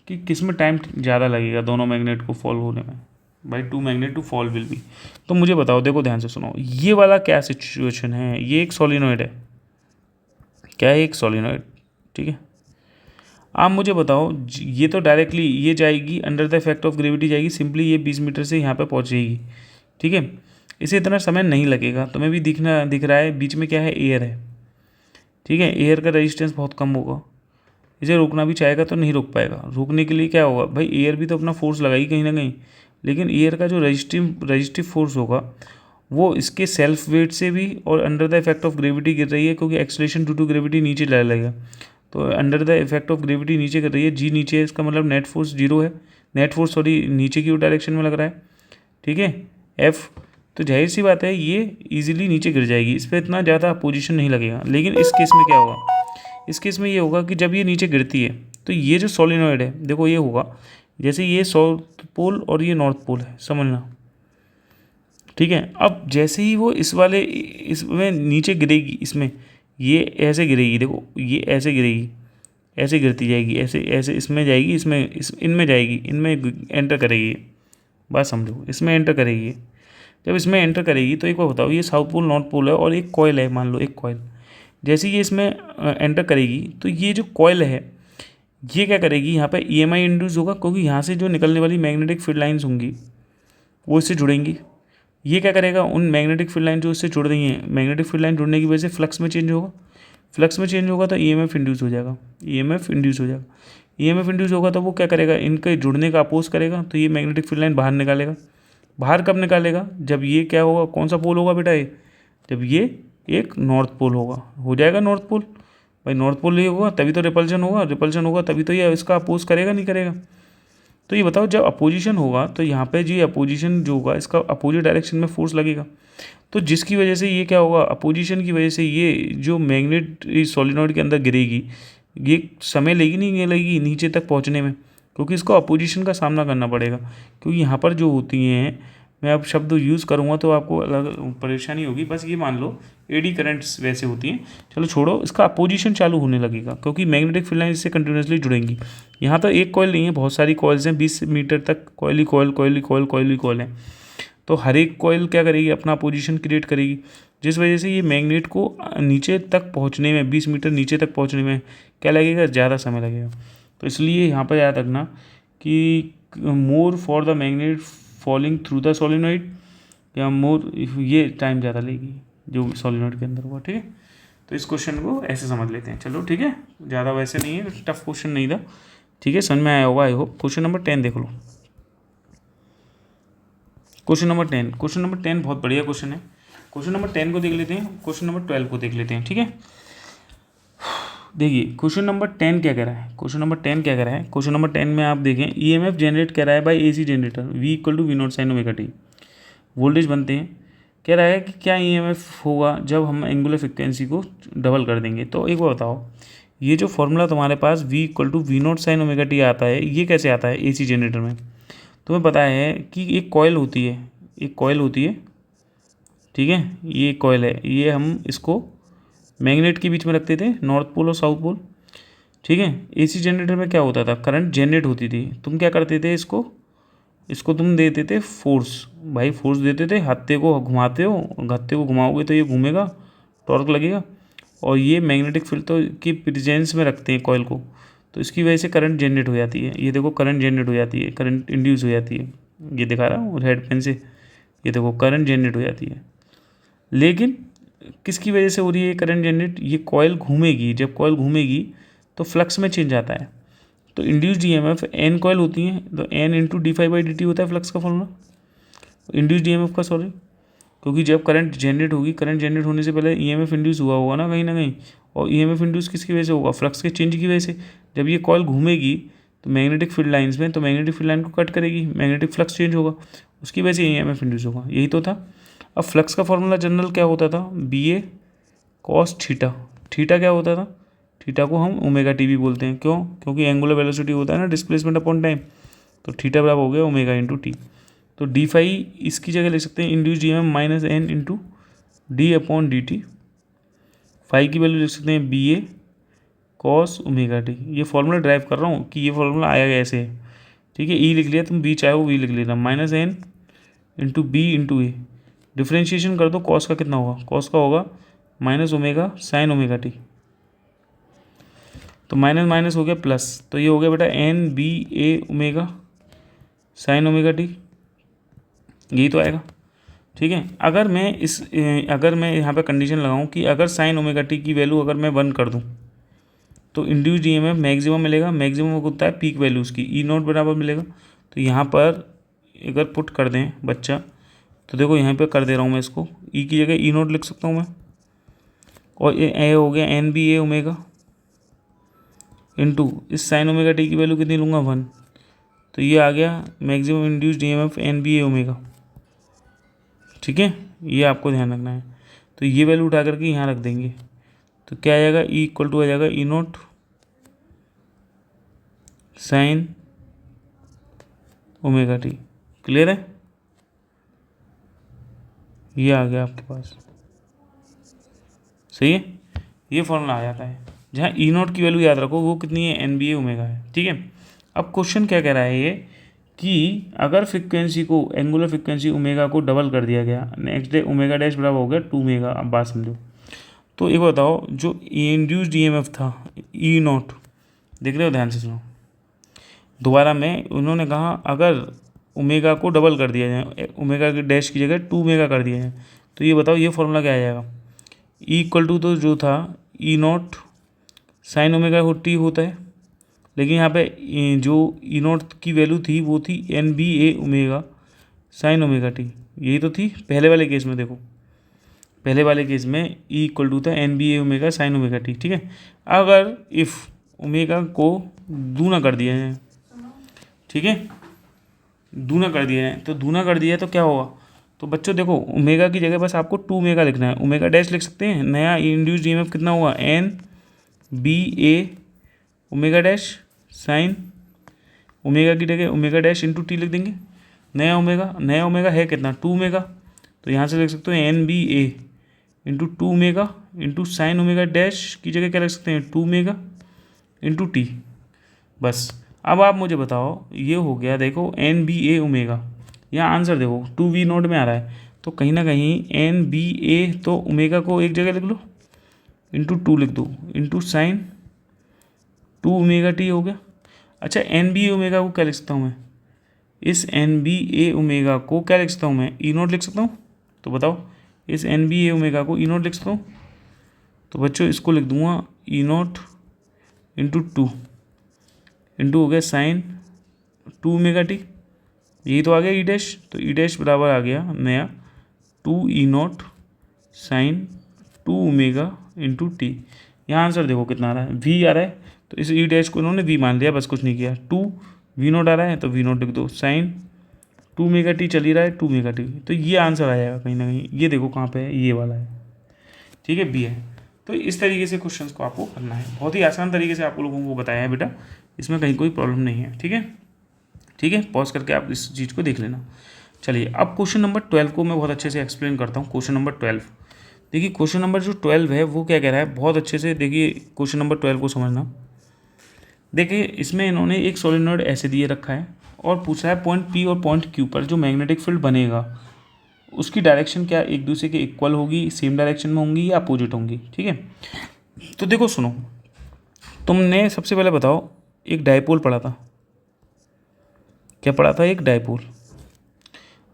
A: कि किस में टाइम ज़्यादा लगेगा दोनों मैग्नेट को फॉल होने में, by 2 magnet to fall will be. तो मुझे बताओ, देखो ध्यान से सुनो, ये वाला क्या सिचुएशन है, ये एक सोलिनॉइड है, क्या है, एक सोलिनॉइड। ठीक है, आप मुझे बताओ, ये तो डायरेक्टली ये जाएगी under the effect of gravity जाएगी, सिंपली ये 20 मीटर से यहाँ पे पहुँचेगी। ठीक है, इसे इतना समय नहीं लगेगा, तुम्हें भी दिख रहा है बीच में क्या है, एयर है। ठीक है, एयर का रेजिस्टेंस बहुत कम होगा, इसे रोकना भी चाहेगा तो नहीं रोक पाएगा। रोकने के लिए क्या होगा भाई, एयर भी तो अपना फोर्स लगाएगी कहीं ना कहीं, लेकिन एयर का जो रजिस्टिव फोर्स होगा वो इसके सेल्फ वेट से भी और under the effect of gravity गिर रही है, क्योंकि एक्सलेशन ड्यू टू ग्रेविटी नीचे ले लेगा। तो under the effect of gravity नीचे कर रही है, जी नीचे है, इसका मतलब नेट फोर्स जीरो है, नेट फोर्स सॉरी नीचे की डायरेक्शन में लग रहा है। ठीक है, एफ, तो जाहिर सी बात है ये इजीली नीचे गिर जाएगी, इस पर इतना ज़्यादा पोजीशन नहीं लगेगा। लेकिन इस केस में क्या होगा, इस केस में ये होगा कि जब ये नीचे गिरती है तो ये जो सोलिनॉइड है, देखो ये होगा जैसे ये साउथ पोल और ये नॉर्थ पोल है, समझना। ठीक है, अब जैसे ही वो इसमें नीचे गिरेगी, इसमें ये ऐसे गिरेगी, देखो ये ऐसे गिरेगी, ऐसे गिरती जाएगी, ऐसे ऐसे इसमें जाएगी, इनमें जाएगी, इनमें एंटर करेगी। बात समझो, इसमें एंटर करेगी। जब इसमें एंटर करेगी तो एक बार बताओ, ये साउथ पोल नॉर्थ पोल है और एक कॉइल है, मान लो एक कॉइल। जैसे ये इसमें एंटर करेगी तो ये जो कॉइल है ये क्या करेगी, यहाँ पे EMI इंड्यूस होगा, क्योंकि यहाँ से जो निकलने वाली मैग्नेटिक फील्ड लाइंस होंगी वो इससे जुड़ेंगी। ये क्या करेगा, उन मैग्नेटिक फील्ड लाइन जो इससे जुड़ रही हैं, मैग्नेटिक फील्ड लाइन जुड़ने की वजह से फ्लक्स में चेंज होगा, फ्लक्स में चेंज होगा तो EMF इंड्यूस हो जाएगा, EMF इंड्यूस हो जाएगा। EMF इंड्यूस होगा तो वो क्या करेगा, इनके जुड़ने का अपोज करेगा, तो ये मैग्नेटिक फील्ड लाइन बाहर निकालेगा। बाहर कब निकालेगा, जब ये क्या होगा, कौन सा पोल होगा बेटा ये, जब ये एक नॉर्थ पोल होगा, हो जाएगा नॉर्थ पोल। भाई नॉर्थ पोल ये होगा तभी तो रिपल्शन होगा, रिपल्शन होगा तभी तो ये इसका अपोज करेगा, नहीं करेगा। तो ये बताओ, जब अपोजिशन होगा तो यहाँ पे जी अपोजिशन जो होगा इसका अपोजिट डायरेक्शन में फोर्स लगेगा, तो जिसकी वजह से ये क्या होगा, अपोजिशन की वजह से ये जो मैग्नेट सोलिनॉइड के अंदर गिरेगी, ये समय लेगी नहीं लगेगी नीचे तक पहुँचने में, क्योंकि इसको अपोजिशन का सामना करना पड़ेगा। क्योंकि यहाँ पर जो होती हैं, मैं अब शब्द यूज़ करूँगा तो आपको अलग परेशानी होगी, बस ये मान लो एडी करंट्स वैसे होती हैं। चलो छोड़ो, इसका अपोजिशन चालू होने लगेगा क्योंकि मैग्नेटिक फील्ड लाइन इससे कंटिन्यूसली जुड़ेंगी। यहाँ तो एक कॉइल नहीं है, बहुत सारी कॉइल्स हैं, 20 मीटर तक कॉइल ही कॉइल है। तो हर एक कॉइल क्या करेगी, अपना पोजीशन क्रिएट करेगी, जिस वजह से ये मैग्नेट को नीचे तक पहुंचने में 20 मीटर नीचे तक पहुंचने में क्या लगेगा, ज़्यादा समय लगेगा। तो इसलिए यहाँ पर याद रखना कि more for the magnet falling through the solenoid, या मोर, ये टाइम ज़्यादा लेगी जो सोलिनॉइड के अंदर हुआ। ठीक है, तो इस क्वेश्चन को ऐसे समझ लेते हैं। चलो ठीक है, ज़्यादा वैसे नहीं है, टफ क्वेश्चन नहीं था। ठीक है, समझ में आया होगा आई होप। क्वेश्चन नंबर 10 देख लो। क्वेश्चन नंबर 10 बहुत बढ़िया क्वेश्चन है। क्वेश्चन नंबर 10 को देख लेते हैं, क्वेश्चन नंबर 12 को देख लेते हैं। ठीक है, देखिए क्वेश्चन नंबर 10 क्या कह रहा है। क्वेश्चन नंबर 10 क्या कह रहा है, क्वेश्चन नंबर 10 में आप देखें, ईएमएफ जनरेट कह रहा है by AC generator, v equal to v naught sine omega t, voltage बनते हैं। कह रहा है कि क्या ईएमएफ होगा जब हम एंगुलर फ्रिक्वेंसी को डबल कर देंगे। तो एक बार बताओ, ये जो फॉर्मूला तुम्हारे पास v equal to v naught sine omega t आता है, ये कैसे आता है एसी जनरेटर में। तुम्हें पता है कि एक कॉयल होती है, एक कॉयल होती है, ठीक है, ये कॉयल है, ये हम इसको मैग्नेट के बीच में रखते थे, नॉर्थ पोल और साउथ पोल। ठीक है, एसी जनरेटर में क्या होता था, करंट जनरेट होती थी। तुम क्या करते थे, इसको तुम देते थे फोर्स, भाई फोर्स देते थे, हत्थे को घुमाते हो, हत्थे को घुमाओगे तो ये घूमेगा, टॉर्क लगेगा, और ये मैग्नेटिक फील्ड तो की प्रेजेंस में रखते हैं कॉयल को, तो इसकी वजह से करंट जनरेट हो जाती है। ये देखो करंट जनरेट हो जाती है, करंट इंड्यूस हो जाती है, ये दिखा रहा हूँ रेड पेन से, ये देखो करंट जनरेट हो जाती है। लेकिन किसकी वजह से हो रही है करंट जनरेट, ये कॉयल घूमेगी, जब कॉयल घूमेगी तो फ्लक्स में चेंज आता है। तो इंड्यूस्ड ईएमएफ एन कॉयल होती है, तो N into D phi by D T होता है फ्लक्स का फॉर्मूला, इंड्यूस्ड ईएमएफ का, सॉरी, क्योंकि जब करंट जनरेट होगी, करंट जनरेट होने से पहले ईएमएफ इंड्यूस हुआ होगा ना कहीं, और ईएमएफ इंड्यूस किसकी वजह से होगा, फ्लक्स के चेंज की वजह से। जब ये कॉयल घूमेगी तो मैग्नेटिक फील्ड लाइंस में, तो मैग्नेटिक फील्ड लाइन को कट करेगी, मैग्नेटिक फ्लक्स चेंज होगा, उसकी वजह से ईएमएफ इंड्यूस होगा, यही तो था। अब फ्लक्स का फॉर्मूला जनरल क्या होता था, B A cos theta, theta क्या होता था, थीटा को हम ओमेगा टी भी बोलते हैं, क्यों, क्योंकि एंगुलर वेलोसिटी होता है ना डिस्प्लेसमेंट अपॉन टाइम, तो थीटा बराबर हो गया ओमेगा इंटू टी। तो डी फाई इसकी जगह ले सकते हैं induced EMF minus N into D upon D T, phi की वैल्यू लिख सकते हैं B A cos omega T. ये फॉर्मूला ड्राइव कर रहा हूँ कि ये फॉर्मूला आया ऐसे है, ठीक है, ई लिख लिया, तुम बी चाहे वो वी लिख लेना, minus N into B into A, differentiation कर दो, कॉस का कितना होगा, कॉस का होगा minus omega sine omega T, तो माइनस माइनस हो गया प्लस, तो ये हो गया बेटा N B A omega sine omega T, यही तो आएगा। ठीक है, अगर मैं यहाँ पे कंडीशन लगाऊं कि अगर साइन ओमेगा टी की वैल्यू अगर मैं 1 कर दूं तो इंड्यूस्ड ईएमएफ मैक्सिमम मिलेगा, मैक्सिमम होता है पीक वैल्यू उसकी, ई नॉट बराबर मिलेगा। तो यहाँ पर अगर पुट कर दें बच्चा, तो देखो यहाँ पे कर दे रहा हूँ मैं इसको, ई की जगह ई नॉट लिख सकता हूँ मैं, और ए हो गया N B A omega into इस साइन ओमेगा टी की वैल्यू कितनी लूँगा 1, तो ये आ गया maximum induced EMF N B A omega. ठीक है, ये आपको ध्यान रखना है। तो ये वैल्यू उठा करके यहाँ रख देंगे, तो क्या आ जाएगा, ई इक्वल टू आ जाएगा E naught sine omega T. Clear है, ये आ गया आपके पास, सही है, ये फॉर्मूला आ जाता है। जहाँ ई नॉट की वैल्यू याद रखो वो कितनी है, एन बी ए ओमेगा है। ठीक है, अब क्वेश्चन क्या कह रहा है ये कि अगर फ्रिक्वेंसी को, एंगुलर फ्रिक्वेंसी ओमेगा को डबल कर दिया गया, नेक्स्ट डे ओमेगा डैश बराबर हो गया 2 मेगा। अब बात समझो, तो एक बताओ, जो इंड्यूस्ड ईएमएफ था ई नॉट, देख रहे हो, ध्यान से सुनो, दोबारा में उन्होंने कहा अगर ओमेगा को डबल कर दिया जाए, ओमेगा के डैश की जगह 2 मेगा कर दिया जाए, तो ये बताओ ये फॉर्मूला क्या आ जाएगा, ई इक्वल टू, तो जो था ई नॉट साइन ओमेगा टी होता है, लेकिन यहाँ पे जो ई नॉट की वैल्यू थी वो थी N B A omega sine omega T, यही तो थी पहले वाले केस में। देखो पहले वाले केस में ई इक्वल टू था N B A omega sine omega T. ठीक है, अगर इफ़ ओमेगा को दूना कर दिया है, ठीक है, दूना कर दिया है, तो दूना कर दिया है तो क्या होगा, तो बच्चों देखो ओमेगा की जगह बस आपको 2 मेगा लिखना है, ओमेगा डैश लिख सकते हैं, नया इंड्यूस्ड ईएमएफ कितना हुआ, N B A omega dash sine omega की जगह ओमेगा डैश इंटू टी लिख देंगे, नया ओमेगा है कितना 2 मेगा, तो यहाँ से लिख सकते हैं N B A into 2 omega into sine omega dash की जगह क्या लिख सकते हैं 2 मेगा इंटू टी। बस अब आप मुझे बताओ, ये हो गया देखो एन बी ए ओमेगा, यहाँ आंसर देखो 2v0 में आ रहा है, तो कहीं ना कहीं एन बी ए, तो ओमेगा को एक जगह लिख लो, इंटू 2 लिख दो, इंटू साइन 2 ओमेगा टी हो गया। अच्छा एन बी ए ओमेगा को क्या लिख सकता हूँ मैं, इस एन बी ए ओमेगा को क्या लिख सकता हूँ मैं, ई नोट लिख सकता हूँ। तो बताओ इस एन बी ए ओमेगा को ई नोट लिख सकता हूँ, तो बच्चों इसको लिख दूंगा ई नोट इंटू 2, इंटू हो गया साइन 2 ओमेगा टी, यही तो आ गया ई डैश, तो ई डैश बराबर आ गया नया 2 E naught sine 2 omega into T. यहाँ आंसर देखो कितना आ रहा है, वी आ रहा है, तो इस ई डैश को इन्होंने वी मान लिया, बस कुछ नहीं किया। 2 वी नोट आ रहा है तो वी नोट लिख दो, साइन 2 ओमेगा टी चल ही रहा है 2 ओमेगा टी, तो ये आंसर आ जाएगा कहीं ना कहीं। ये देखो कहाँ पे है, ये वाला है, ठीक है बी है। तो इस तरीके से क्वेश्चंस को आपको करना है, बहुत ही आसान तरीके से आप लोगों को बताया है बेटा, इसमें कहीं कोई प्रॉब्लम नहीं है, ठीक है। ठीक है, पॉज करके आप इस चीज़ को देख लेना। चलिए अब क्वेश्चन नंबर 12 को मैं बहुत अच्छे से एक्सप्लेन करता हूँ। क्वेश्चन नंबर 12, देखिए क्वेश्चन नंबर जो 12 है वो क्या कह रहा है, बहुत अच्छे से देखिए क्वेश्चन नंबर 12 को समझना। देखिए इसमें इन्होंने एक सोलेनॉइड ऐसे दिए रखा है और पूछा है पॉइंट पी और पॉइंट क्यू पर जो मैग्नेटिक फील्ड बनेगा उसकी डायरेक्शन क्या एक दूसरे के इक्वल होगी, सेम डायरेक्शन में होंगी या अपोजिट होंगी, ठीक है। तो देखो सुनो, तुमने सबसे पहले बताओ एक डायपोल पढ़ा था, क्या पढ़ा था, एक डायपोल।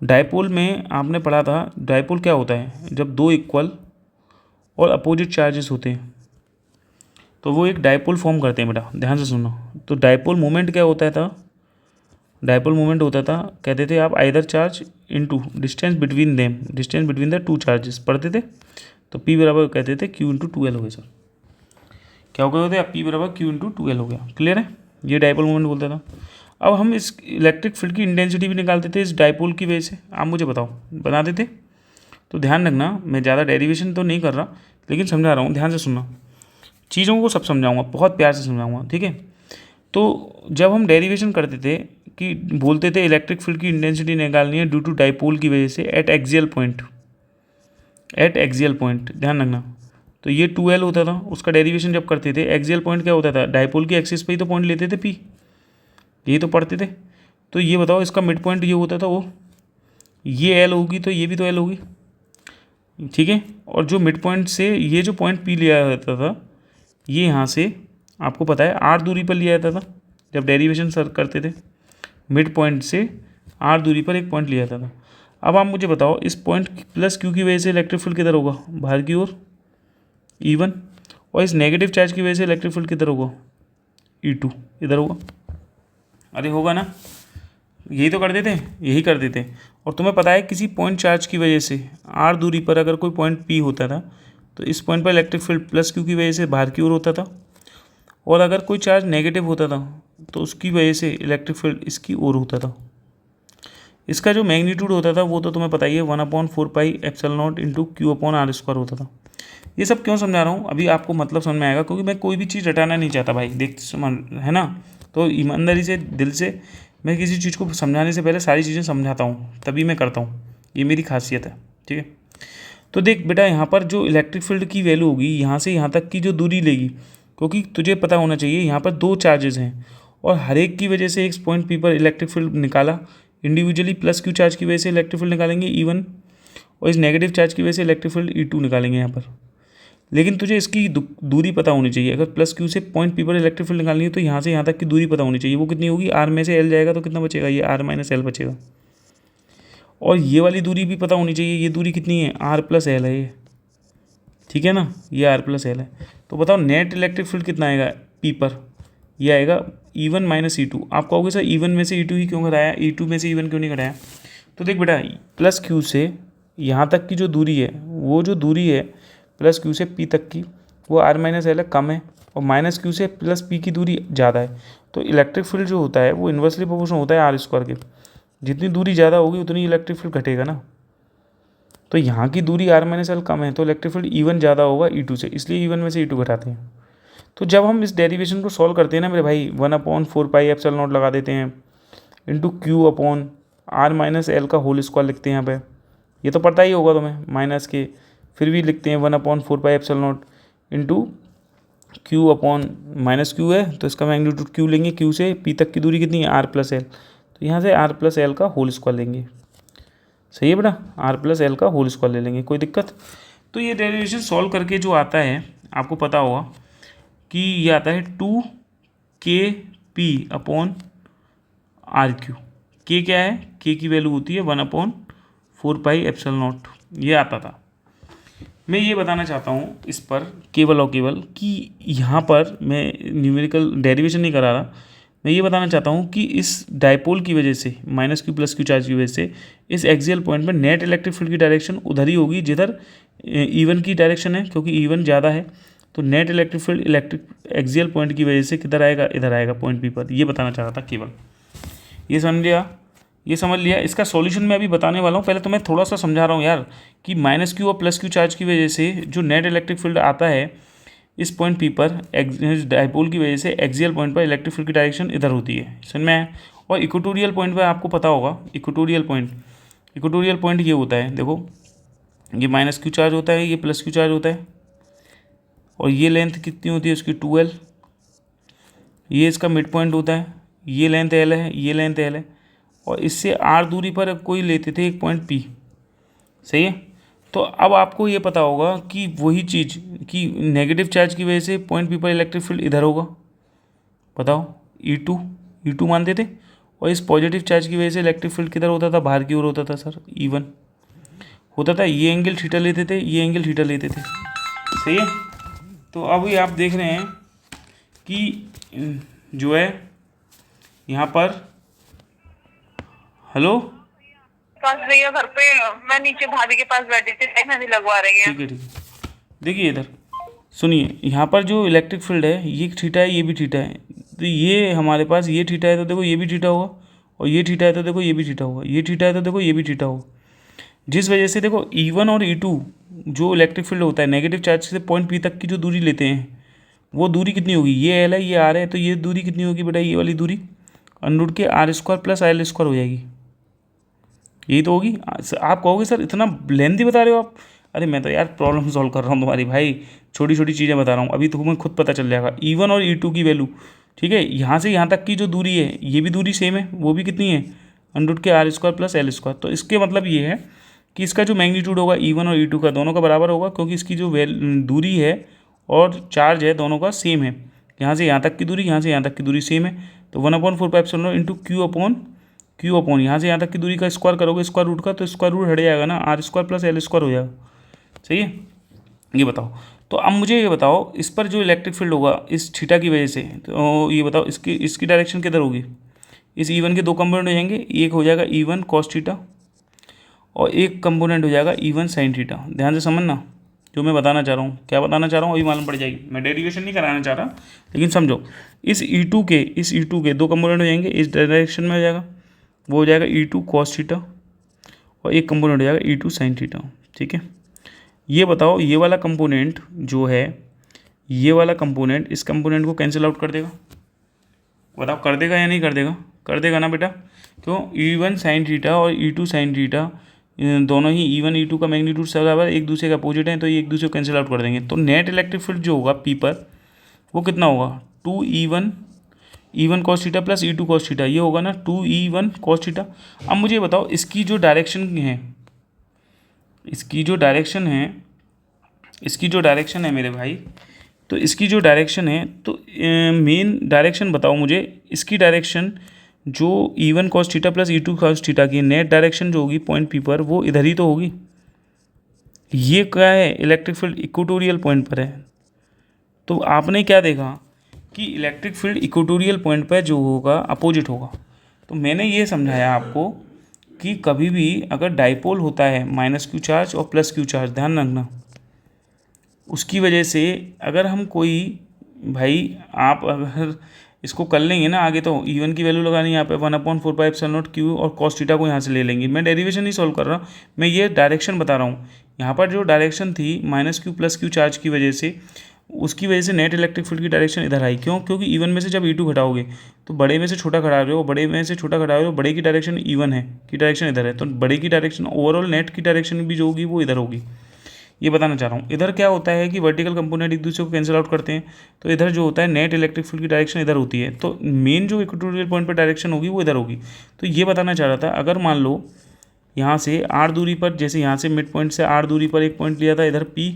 A: डायपोल में आपने पढ़ा था डायपोल क्या होता है, जब दो इक्वल और अपोजिट चार्जेस होते हैं तो वो एक डायपोल फॉर्म करते हैं बेटा, ध्यान से सुनो। तो डायपोल मोमेंट क्या होता था, डायपोल मोमेंट होता था, कहते थे आप either charge into distance between them, distance between the two charges पढ़ते थे, तो पी बराबर कहते थे क्यू इंटू 2L हो गया। सर क्या हो गया होता है, पी बराबर क्यू इंटू 2L हो गया, क्लियर है, ये डायपोल मोमेंट बोलता था। अब हम इस इलेक्ट्रिक फील्ड की इंटेंसिटी भी निकालते थे इस डायपोल की वजह से, आप मुझे बताओ बनाते थे। तो ध्यान रखना, मैं ज़्यादा डेरिवेशन तो नहीं कर रहा लेकिन समझा रहा हूँ, ध्यान से सुनना, चीज़ों को सब समझाऊंगा, बहुत प्यार से समझाऊंगा, ठीक है। तो जब हम डेरिवेशन करते थे कि बोलते थे इलेक्ट्रिक फील्ड की इंटेंसिटी निकालनी है ड्यू टू डायपोल की वजह से eight axial point, eight axial point, ध्यान रखना। तो ये 2L होता था, उसका डेरिवेशन जब करते थे एक्सियल पॉइंट क्या होता था, डायपोल की एक्सिस पे ही तो पॉइंट लेते थे पी, यही तो पढ़ते थे। तो ये बताओ इसका मिड पॉइंट ये होता था, वो ये एल होगी तो ये भी तो एल होगी, ठीक है। और जो मिड पॉइंट से ये जो पॉइंट पी लिया जाता था, ये यहाँ से आपको पता है आर दूरी पर लिया जाता था जब डेरिवेशन सर करते थे, मिड पॉइंट से आर दूरी पर एक पॉइंट लिया जाता था। अब आप मुझे बताओ इस पॉइंट प्लस क्यू की वजह से इलेक्ट्रिक फील्ड किधर होगा, बाहर की ओर E1, और इस नेगेटिव चार्ज की वजह से इलेक्ट्रिक फील्ड किधर होगा, E2, इधर होगा। अरे होगा ना, यही तो कर देते, यही कर देते। और तुम्हें पता है किसी पॉइंट चार्ज की वजह से आर दूरी पर अगर कोई पॉइंट पी होता था तो इस पॉइंट पर इलेक्ट्रिक फील्ड प्लस क्यू की वजह से बाहर की ओर होता था, और अगर कोई चार्ज नेगेटिव होता था तो उसकी वजह से इलेक्ट्रिक फील्ड इसकी ओर होता था। इसका जो मैग्नीट्यूड होता था वो तो तुम्हें पता ही है 1/4πε0 इंटू Q/r² होता था। ये सब क्यों समझा रहा हूँ अभी आपको मतलब समझ में आएगा, क्योंकि मैं कोई भी चीज़ रटाना नहीं चाहता भाई, देख समझ है ना। तो ईमानदारी से दिल से मैं किसी चीज़ को समझाने से पहले सारी चीज़ें समझाता हूँ, तभी मैं करता हूँ, ये मेरी खासियत है, ठीक है। तो देख बेटा यहाँ पर जो इलेक्ट्रिक फील्ड की वैल्यू होगी यहाँ से यहाँ तक की जो दूरी लेगी, क्योंकि तुझे पता होना चाहिए यहाँ पर दो चार्जेस हैं और हर एक की वजह से एक पॉइंट पी पर इलेक्ट्रिक फील्ड निकाला इंडिविजुअली, प्लस क्यू चार्ज की वजह से इलेक्ट्रिक फील्ड निकालेंगे E1, और इस नेगेटिव चार्ज की वजह से इलेक्ट्रिक फील्ड E2 निकालेंगे यहाँ पर। लेकिन तुझे इसकी दूरी पता होनी चाहिए, अगर प्लस क्यू से पॉइंट पी पर इलेक्ट्रिक फील्ड निकालनी है तो यहाँ से यहाँ तक की दूरी पता होनी चाहिए, वो कितनी होगी, आर में से एल जाएगा तो कितना बचेगा, ये R-L बचेगा। और ये वाली दूरी भी पता होनी चाहिए, ये दूरी कितनी है, R+L है ये, ठीक है ना, ये R+L है। तो बताओ नेट इलेक्ट्रिक फील्ड कितना आएगा पी पर, ये आएगा E1 - E2। आप कहोगे सर E1 में से E2 ही क्यों घटाया, E2 में से E1 क्यों नहीं घटाया। तो देख बेटा प्लस क्यू से यहाँ तक की जो दूरी है, वो जो दूरी है प्लस क्यू से पी तक की, वो R-L कम है, और माइनस क्यू से प्लस पी की दूरी ज़्यादा है। तो इलेक्ट्रिक फील्ड जो होता है वो इन्वर्सली प्रोपोर्शनल होता है R² के, जितनी दूरी ज़्यादा होगी उतनी इलेक्ट्रिक फील्ड घटेगा ना। तो यहाँ की दूरी R-L कम है तो इलेक्ट्रिक फील्ड E1 ज़्यादा होगा E2 से, इसलिए E1 में से E2 घटाते हैं। तो जब हम इस डेरिवेशन को सॉल्व करते हैं ना मेरे भाई, 1/4πε0 लगा देते हैं इंटू Q/R-L का होल स्क्वायर लिखते हैं यहाँ पे, ये तो पता ही होगा तुम्हें माइनस के, फिर भी लिखते हैं 1/4πε0 इंटू Q/-Q है तो इसका मैग्नीट्यूड Q लेंगे, Q से P तक की दूरी कितनी है R+L, तो यहाँ से R+L का होल स्क्वायर लेंगे, सही है बेटा, आर प्लस एल का होल स्क्वायर ले लेंगे, कोई दिक्कत। तो ये डेरिवेशन सॉल्व करके जो आता है आपको पता होगा कि ये आता है 2 k p upon R Q. के क्या है, के की वैल्यू होती है 1/4 पाई एप्सिलॉन नॉट, ये आता था। मैं ये बताना चाहता हूँ इस पर केवल और केवल कि यहाँ पर मैं न्यूमेरिकल डेरिवेशन नहीं करा रहा, मैं ये बताना चाहता हूँ कि इस डायपोल की वजह से minus Q plus Q charge की वजह से इस एक्सियल पॉइंट में नेट इलेक्ट्रिक फील्ड की डायरेक्शन उधर ही होगी जिधर ईवन की डायरेक्शन है, क्योंकि ईवन ज़्यादा है। तो net electric field electric axial point की वजह से किधर आएगा, इधर आएगा पॉइंट पी पर। ये बताना चाह रहा था केवल, ये समझ लिया, ये समझ लिया। इसका सॉल्यूशन मैं अभी बताने वाला हूँ, पहले तो मैं थोड़ा सा समझा रहा हूँ यार कि माइनस क्यू और प्लस क्यू चार्ज की वजह से जो नेट इलेक्ट्रिक फील्ड आता है इस पॉइंट पी पर डायपोल की वजह से एक्सियल पॉइंट पर इलेक्ट्रिक फील्ड की डायरेक्शन इधर होती है, समझ में आया। और इक्वेटोरियल पॉइंट पर आपको पता होगा, इक्वेटोरियल पॉइंट ये होता है, देखो ये माइनस क्यू चार्ज होता है, ये प्लस क्यू चार्ज होता है, और ये लेंथ कितनी होती है उसकी 2l, ये इसका मिड पॉइंट होता है, ये लेंथ l है, ये लेंथ l है, और इससे r दूरी पर कोई लेते थे एक पॉइंट p, सही है। तो अब आपको ये पता होगा कि वही चीज़ कि नेगेटिव चार्ज की वजह से पॉइंट पी पर इलेक्ट्रिक फील्ड इधर होगा, बताओ E2 मानते थे, और इस पॉजिटिव चार्ज की वजह से इलेक्ट्रिक फील्ड किधर होता था, बाहर की ओर होता था सर, E1 होता था। ये एंगल थीटा लेते थे, ये एंगल थीटा लेते थे, सही है। तो अभी आप देख रहे हैं कि जो है यहाँ पर, हेलो
B: पास भैया घर पे, मैं नीचे भाभी के पास बैठी थी, मेहंदी लगवा रही है।
A: ठीक है, देखिए इधर सुनिए, यहाँ पर जो इलेक्ट्रिक फील्ड है ये थीटा है, ये भी थीटा है। तो ये हमारे पास ये थीटा है तो देखो ये भी थीटा होगा, और ये थीटा है तो देखो ये भी थीटा होगा, ये थीटा है तो देखो ये भी थीटा होगा। जिस वजह से देखो E1 और E2 जो इलेक्ट्रिक फील्ड होता है नेगेटिव चार्ज से पॉइंट पी तक की जो दूरी लेते हैं वो दूरी कितनी होगी, ये L है ये R है, तो ये दूरी कितनी होगी बेटा, ये वाली दूरी अंडर के R² प्लस IL स्क्वायर हो जाएगी, यही तो होगी। आप कहोगे सर इतना लेंथी बता रहे हो आप, अरे मैं तो यार प्रॉब्लम सॉल्व कर रहा हूँ तुम्हारी भाई, छोटी छोटी चीज़ें बता रहा हूँ, अभी तुम्हें खुद पता चल जाएगा। E1 और E2 की वैल्यू, ठीक है, यहाँ से यहाँ तक की जो दूरी है ये भी दूरी सेम है, वो भी कितनी है अंडर के R² प्लस L स्क्वायर। तो इसके मतलब ये है कि इसका जो मैग्नीट्यूड होगा E1 और E2 का दोनों का बराबर होगा, क्योंकि इसकी जो दूरी है और चार्ज है दोनों का सेम है, यहाँ से यहाँ तक की दूरी, यहाँ से यहाँ तक की दूरी सेम है। तो 1/4 इंटू क्यू अपॉन यहाँ से यहाँ तक की दूरी का स्क्वायर करोगे स्क्वायर रूट का, तो स्क्वायर रूट हट जाएगा ना, R² प्लस L स्क्वायर हो जाएगा, सही है। ये बताओ, तो अब मुझे ये बताओ इस पर जो इलेक्ट्रिक फील्ड होगा इस थीटा की वजह से, तो ये बताओ इसकी डायरेक्शन किधर होगी। इस E1 के दो कंपोनेंट हो जाएंगे, एक हो जाएगा E1 कॉस थीटा और एक कंपोनेंट हो जाएगा E1 साइन थीटा। ध्यान से समझना जो मैं बताना चाह रहा हूँ, क्या बताना चाह रहा हूँ अभी मालूम पड़ जाएगी, मैं डेरिवेशन नहीं कराना चाह रहा, लेकिन समझो इस E2 के दो कंपोनेंट हो जाएंगे, इस डायरेक्शन में हो जाएगा, वो हो जाएगा E2 कॉस थीटा और एक कंपोनेंट हो जाएगा E2 साइन थीटा, ठीक है। ये बताओ ये वाला कंपोनेंट जो है, ये वाला कंपोनेंट इस कंपोनेंट को कैंसिल आउट कर देगा, बताओ कर देगा या नहीं कर देगा, कर देगा ना बेटा। क्यों, E1 साइन थीटा और E2 साइन थीटा दोनों ही E1 E2 का मैग्नीट्यूड से बराबर एक दूसरे का अपोजिट है, तो ये एक दूसरे को कैंसिल आउट कर देंगे। तो नेट इलेक्ट्रिक फील्ड जो होगा पी पर वो कितना होगा, 2E1 cos theta plus E2 cos theta, ये होगा ना 2E1 कॉस थीटा। अब मुझे बताओ इसकी जो डायरेक्शन है, इसकी जो डायरेक्शन है मेरे भाई, तो इसकी जो डायरेक्शन है, तो मेन डायरेक्शन बताओ मुझे, इसकी डायरेक्शन जो E1 cos theta plus E2 cos theta की नेट डायरेक्शन जो होगी पॉइंट पी पर वो इधर ही तो होगी। ये क्या है, इलेक्ट्रिक फील्ड इक्वेटोरियल पॉइंट पर है। तो आपने क्या देखा कि इलेक्ट्रिक फील्ड इक्वेटोरियल पॉइंट पर जो होगा अपोजिट होगा। तो मैंने ये समझाया आपको कि कभी भी अगर डाइपोल होता है माइनस क्यू चार्ज और प्लस क्यू चार्ज, ध्यान रखना, उसकी वजह से अगर हम कोई भाई आप अगर इसको कर लेंगे ना आगे, तो E1 की वैल्यू लगानी है यहाँ पे 1/4 और कॉस थीटा को यहाँ से ले लेंगे। मैं डेरिवेशन नहीं सॉल्व कर रहा, मैं ये डायरेक्शन बता रहा हूँ। यहाँ पर जो डायरेक्शन थी minus Q plus Q charge की वजह से, उसकी वजह से नेट इलेक्ट्रिक फील्ड की डायरेक्शन इधर आई। क्यों, क्योंकि E1 में से जब E2 घटाओगे तो बड़े में से छोटा घटा रहे हो, बड़े में से छोटा घटा रहे हो, बड़े की डायरेक्शन E1 है, की डायरेक्शन इधर है, तो बड़े की डायरेक्शन ओवरऑल नेट की डायरेक्शन भी जो होगी वो इधर होगी। ये बताना चाह रहा हूँ। इधर क्या होता है कि वर्टिकल कंपोनेंट एक दूसरे को कैंसिल आउट करते हैं, तो इधर जो होता है नेट इलेक्ट्रिक फील्ड की डायरेक्शन इधर होती है, तो मेन जो इक्वेटोरियल पॉइंट पर डायरेक्शन होगी वो इधर होगी। तो ये बताना चाह रहा था, अगर मान लो यहाँ से r दूरी पर, जैसे यहाँ से मिड पॉइंट से r दूरी पर एक पॉइंट लिया था, इधर p,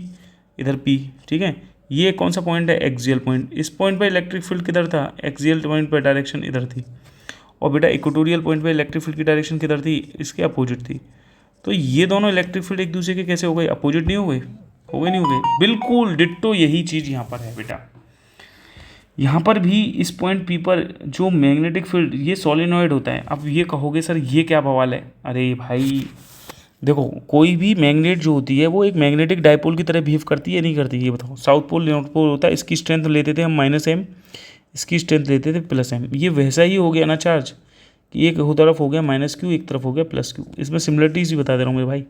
A: इधर p, ठीक है। ये कौन सा पॉइंट है? Axial point. इस पॉइंट पर इलेक्ट्रिक फील्ड किधर था? एक्सियल पॉइंट पर डायरेक्शन इधर थी। और बेटा इक्वेटोरियल पॉइंट पर इलेक्ट्रिक फील्ड की डायरेक्शन किधर थी? इसके अपोजिट थी। तो ये दोनों इलेक्ट्रिक फील्ड एक दूसरे के कैसे हो गए? अपोजिट नहीं हो गए? हो गए नहीं हो गए? बिल्कुल डिट्टो यही चीज़ यहाँ पर है बेटा। यहाँ पर भी इस पॉइंट पी पर जो मैग्नेटिक फील्ड, ये सोलेनॉइड होता है। अब ये कहोगे सर ये क्या बवाल है? अरे भाई देखो, कोई भी मैग्नेट जो होती है वो एक मैग्नेटिक डायपोल की तरह बिहेव करती है, नहीं करती? ये बताओ। साउथ पोल नॉर्थ पोल होता है, इसकी स्ट्रेंथ लेते थे हम -m, इसकी स्ट्रेंथ लेते थे +m। ये वैसा ही हो गया ना चार्ज, कि एक तरफ हो गया -q, एक तरफ हो गया +q। इसमें सिमिलरिटीज भी बता दे रहा हूँ मेरे भाई,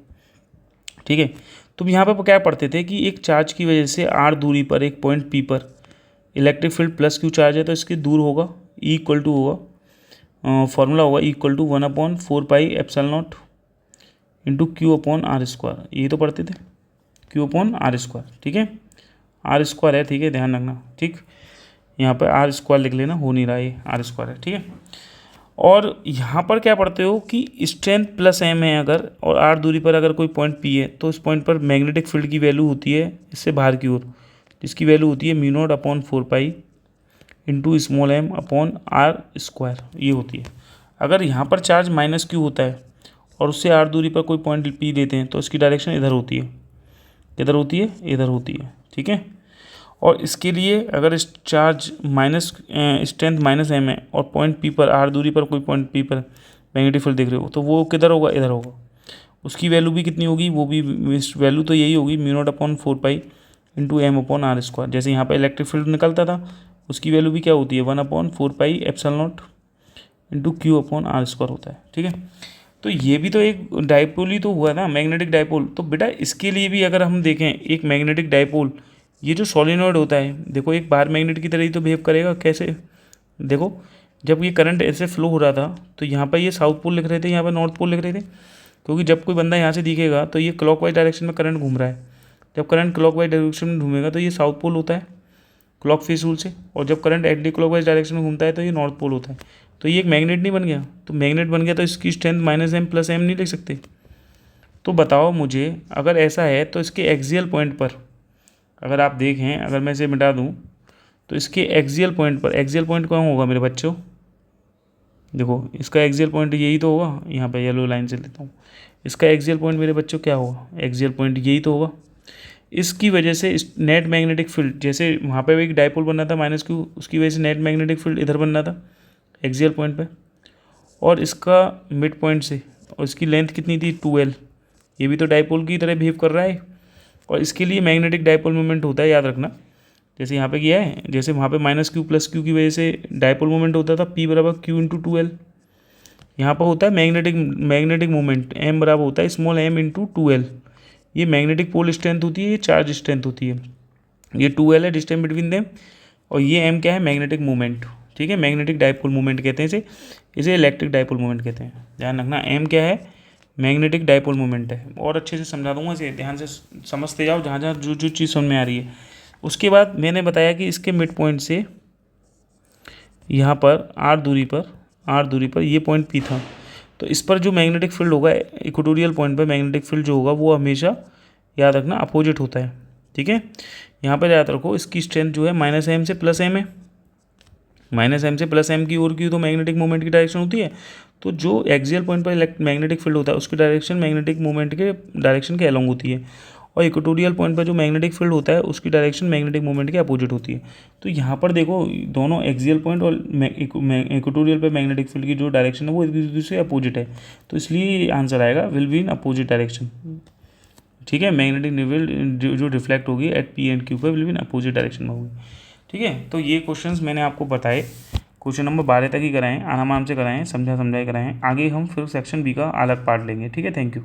A: ठीक है। तो यहाँ पर क्या पढ़ते थे कि एक चार्ज की वजह से r दूरी पर एक पॉइंट p पर इलेक्ट्रिक फील्ड +q चार्ज है, तो इसके दूर होगा E इक्वल टू होगा, फॉर्मूला होगा E equal to 1/4πε0 into Q/r²। यही तो पढ़ते थे, Q/r², ठीक है। r² है, ठीक है, ध्यान रखना, ठीक। यहाँ पर r² लिख लेना, हो नहीं रहा है, r² है, ठीक है। और यहाँ पर क्या पढ़ते हो कि स्ट्रेंथ +m है अगर, और r दूरी पर अगर कोई पॉइंट p है, तो इस पॉइंट पर मैग्नेटिक फील्ड की वैल्यू होती है इससे बाहर की ओर, जिसकी वैल्यू होती है μ0/4π इंटू m/r², ये होती है। अगर यहाँ पर चार्ज -q होता है और उससे r दूरी पर कोई पॉइंट p देते हैं, तो इसकी डायरेक्शन इधर होती है। किधर होती है? इधर होती है, ठीक है। और इसके लिए अगर इस चार्ज स्ट्रेंथ -m है और पॉइंट p पर, r दूरी पर कोई पॉइंट p पर मैग्नेटिक फील्ड देख रहे हो, तो वो किधर होगा? इधर होगा। उसकी वैल्यू भी कितनी होगी? वो भी वैल्यू तो यही होगी, μ0/4π इंटू m/r²। जैसे यहाँ पर इलेक्ट्रिक फील्ड निकलता था, उसकी वैल्यू भी क्या होती है? 1/4πε0 इंटू Q/r² होता है, ठीक है। तो ये भी तो एक डायपोल ही तो हुआ ना, मैग्नेटिक डायपोल। तो बेटा इसके लिए भी अगर हम देखें, एक मैग्नेटिक डायपोल, ये जो सोलेनॉइड होता है, देखो एक बाहर मैग्नेट की तरह ही तो बिहेव करेगा। कैसे? देखो, जब ये करंट ऐसे फ्लो हो रहा था, तो यहाँ पर ये साउथ पोल लिख रहे थे, यहाँ पर नॉर्थ पोल लिख रहे थे, क्योंकि जब कोई बंदा यहाँ से दिखेगा तो ये क्लॉकवाइज डायरेक्शन में करंट घूम रहा है। जब करंट क्लॉकवाइज डायरेक्शन में घूमेगा तो ये साउथ पोल होता है क्लॉक फेस रूल से, और जब करंट एंटी क्लॉकवाइज डायरेक्शन में घूमता है तो ये नॉर्थ पोल होता है। तो ये एक मैग्नेट नहीं बन गया? तो मैग्नेट बन गया तो इसकी स्ट्रेंथ -m+m नहीं लिख सकते? तो बताओ मुझे, अगर ऐसा है तो इसके एक्सियल पॉइंट पर अगर आप देखें, अगर मैं इसे मिटा दूं, तो इसके एक्सियल पॉइंट पर, एक्सियल पॉइंट कौन होगा मेरे बच्चों? देखो इसका एक्सियल पॉइंट यही तो होगा, यहाँ पे येलो लाइन से लेता हूँ। इसका एक्सियल पॉइंट मेरे बच्चों क्या होगा? एक्सियल पॉइंट यही तो होगा। इसकी वजह से नेट मैग्नेटिक फील्ड, जैसे वहाँ पे एक डायपोल बनना था -q, उसकी वजह से नेट मैग्नेटिक फील्ड इधर बनना था एक्सियल पॉइंट पे, और इसका मिड पॉइंट से, और इसकी लेंथ कितनी थी? 2l। ये भी तो डायपोल की तरह बिहेव कर रहा है, और इसके लिए मैग्नेटिक डायपोल मोमेंट होता है, याद रखना। जैसे यहाँ पे किया है, जैसे वहाँ पे -q+q की वजह से डायपोल मोमेंट होता था P = q × 2l। यहाँ पर होता है मैग्नेटिक मोमेंट m बराबर होता है m × 2l। ये मैग्नेटिक पोल स्ट्रेंथ होती है, ये चार्ज स्ट्रेंथ होती है। ये 2l है डिस्टेंस बिटवीन देम, और ये m क्या है? मैग्नेटिक मोमेंट, ठीक है। मैग्नेटिक डायपोल मोमेंट कहते हैं इसे इलेक्ट्रिक डायपोल मोमेंट कहते हैं। ध्यान रखना, m क्या है? मैग्नेटिक डायपोल मोमेंट है। और अच्छे से समझा दूंगा, इसे ध्यान से समझते जाओ, जहाँ जहाँ जो जो चीज़ समझ में आ रही है। उसके बाद मैंने बताया कि इसके मिड पॉइंट से यहाँ पर r दूरी पर ये पॉइंट P था, तो इस पर जो मैग्नेटिक फील्ड होगा, इक्वेटोरियल पॉइंट पर मैग्नेटिक फील्ड जो होगा वो हमेशा याद रखना अपोजिट होता है, ठीक है। यहाँ पर याद रखो, इसकी स्ट्रेंथ जो है -m से +m है, -m से +m की ओर की तो मैग्नेटिक मोमेंट की डायरेक्शन होती है। तो जो एक्सियल पॉइंट पर मैग्नेटिक फील्ड होता है उसकी डायरेक्शन मैग्नेटिक मोमेंट के डायरेक्शन के अलोंग होती है, और इक्वेटोरियल पॉइंट पर जो मैग्नेटिक फील्ड होता है उसकी डायरेक्शन मैग्नेटिक मोमेंट के अपोजिट होती है। तो यहाँ पर देखो, दोनों एक्सियल पॉइंट और इक्वेटोरियल पर मैग्नेटिक फील्ड की जो डायरेक्शन है वो एक दूसरे से अपोजिट है, तो इसलिए आंसर आएगा will be in opposite direction, ठीक है। मैग्नेटिक निवेल जो रिफ्लेक्ट होगी एट P एंड Q पर will be in opposite direction में होगी, ठीक है। तो ये क्वेश्चंस मैंने आपको बताए, क्वेश्चन नंबर 12 तक ही कराएं, आराम से कराएं, समझाए कराएं। आगे हम फिर सेक्शन बी का अलग पार्ट लेंगे, ठीक है। Thank you.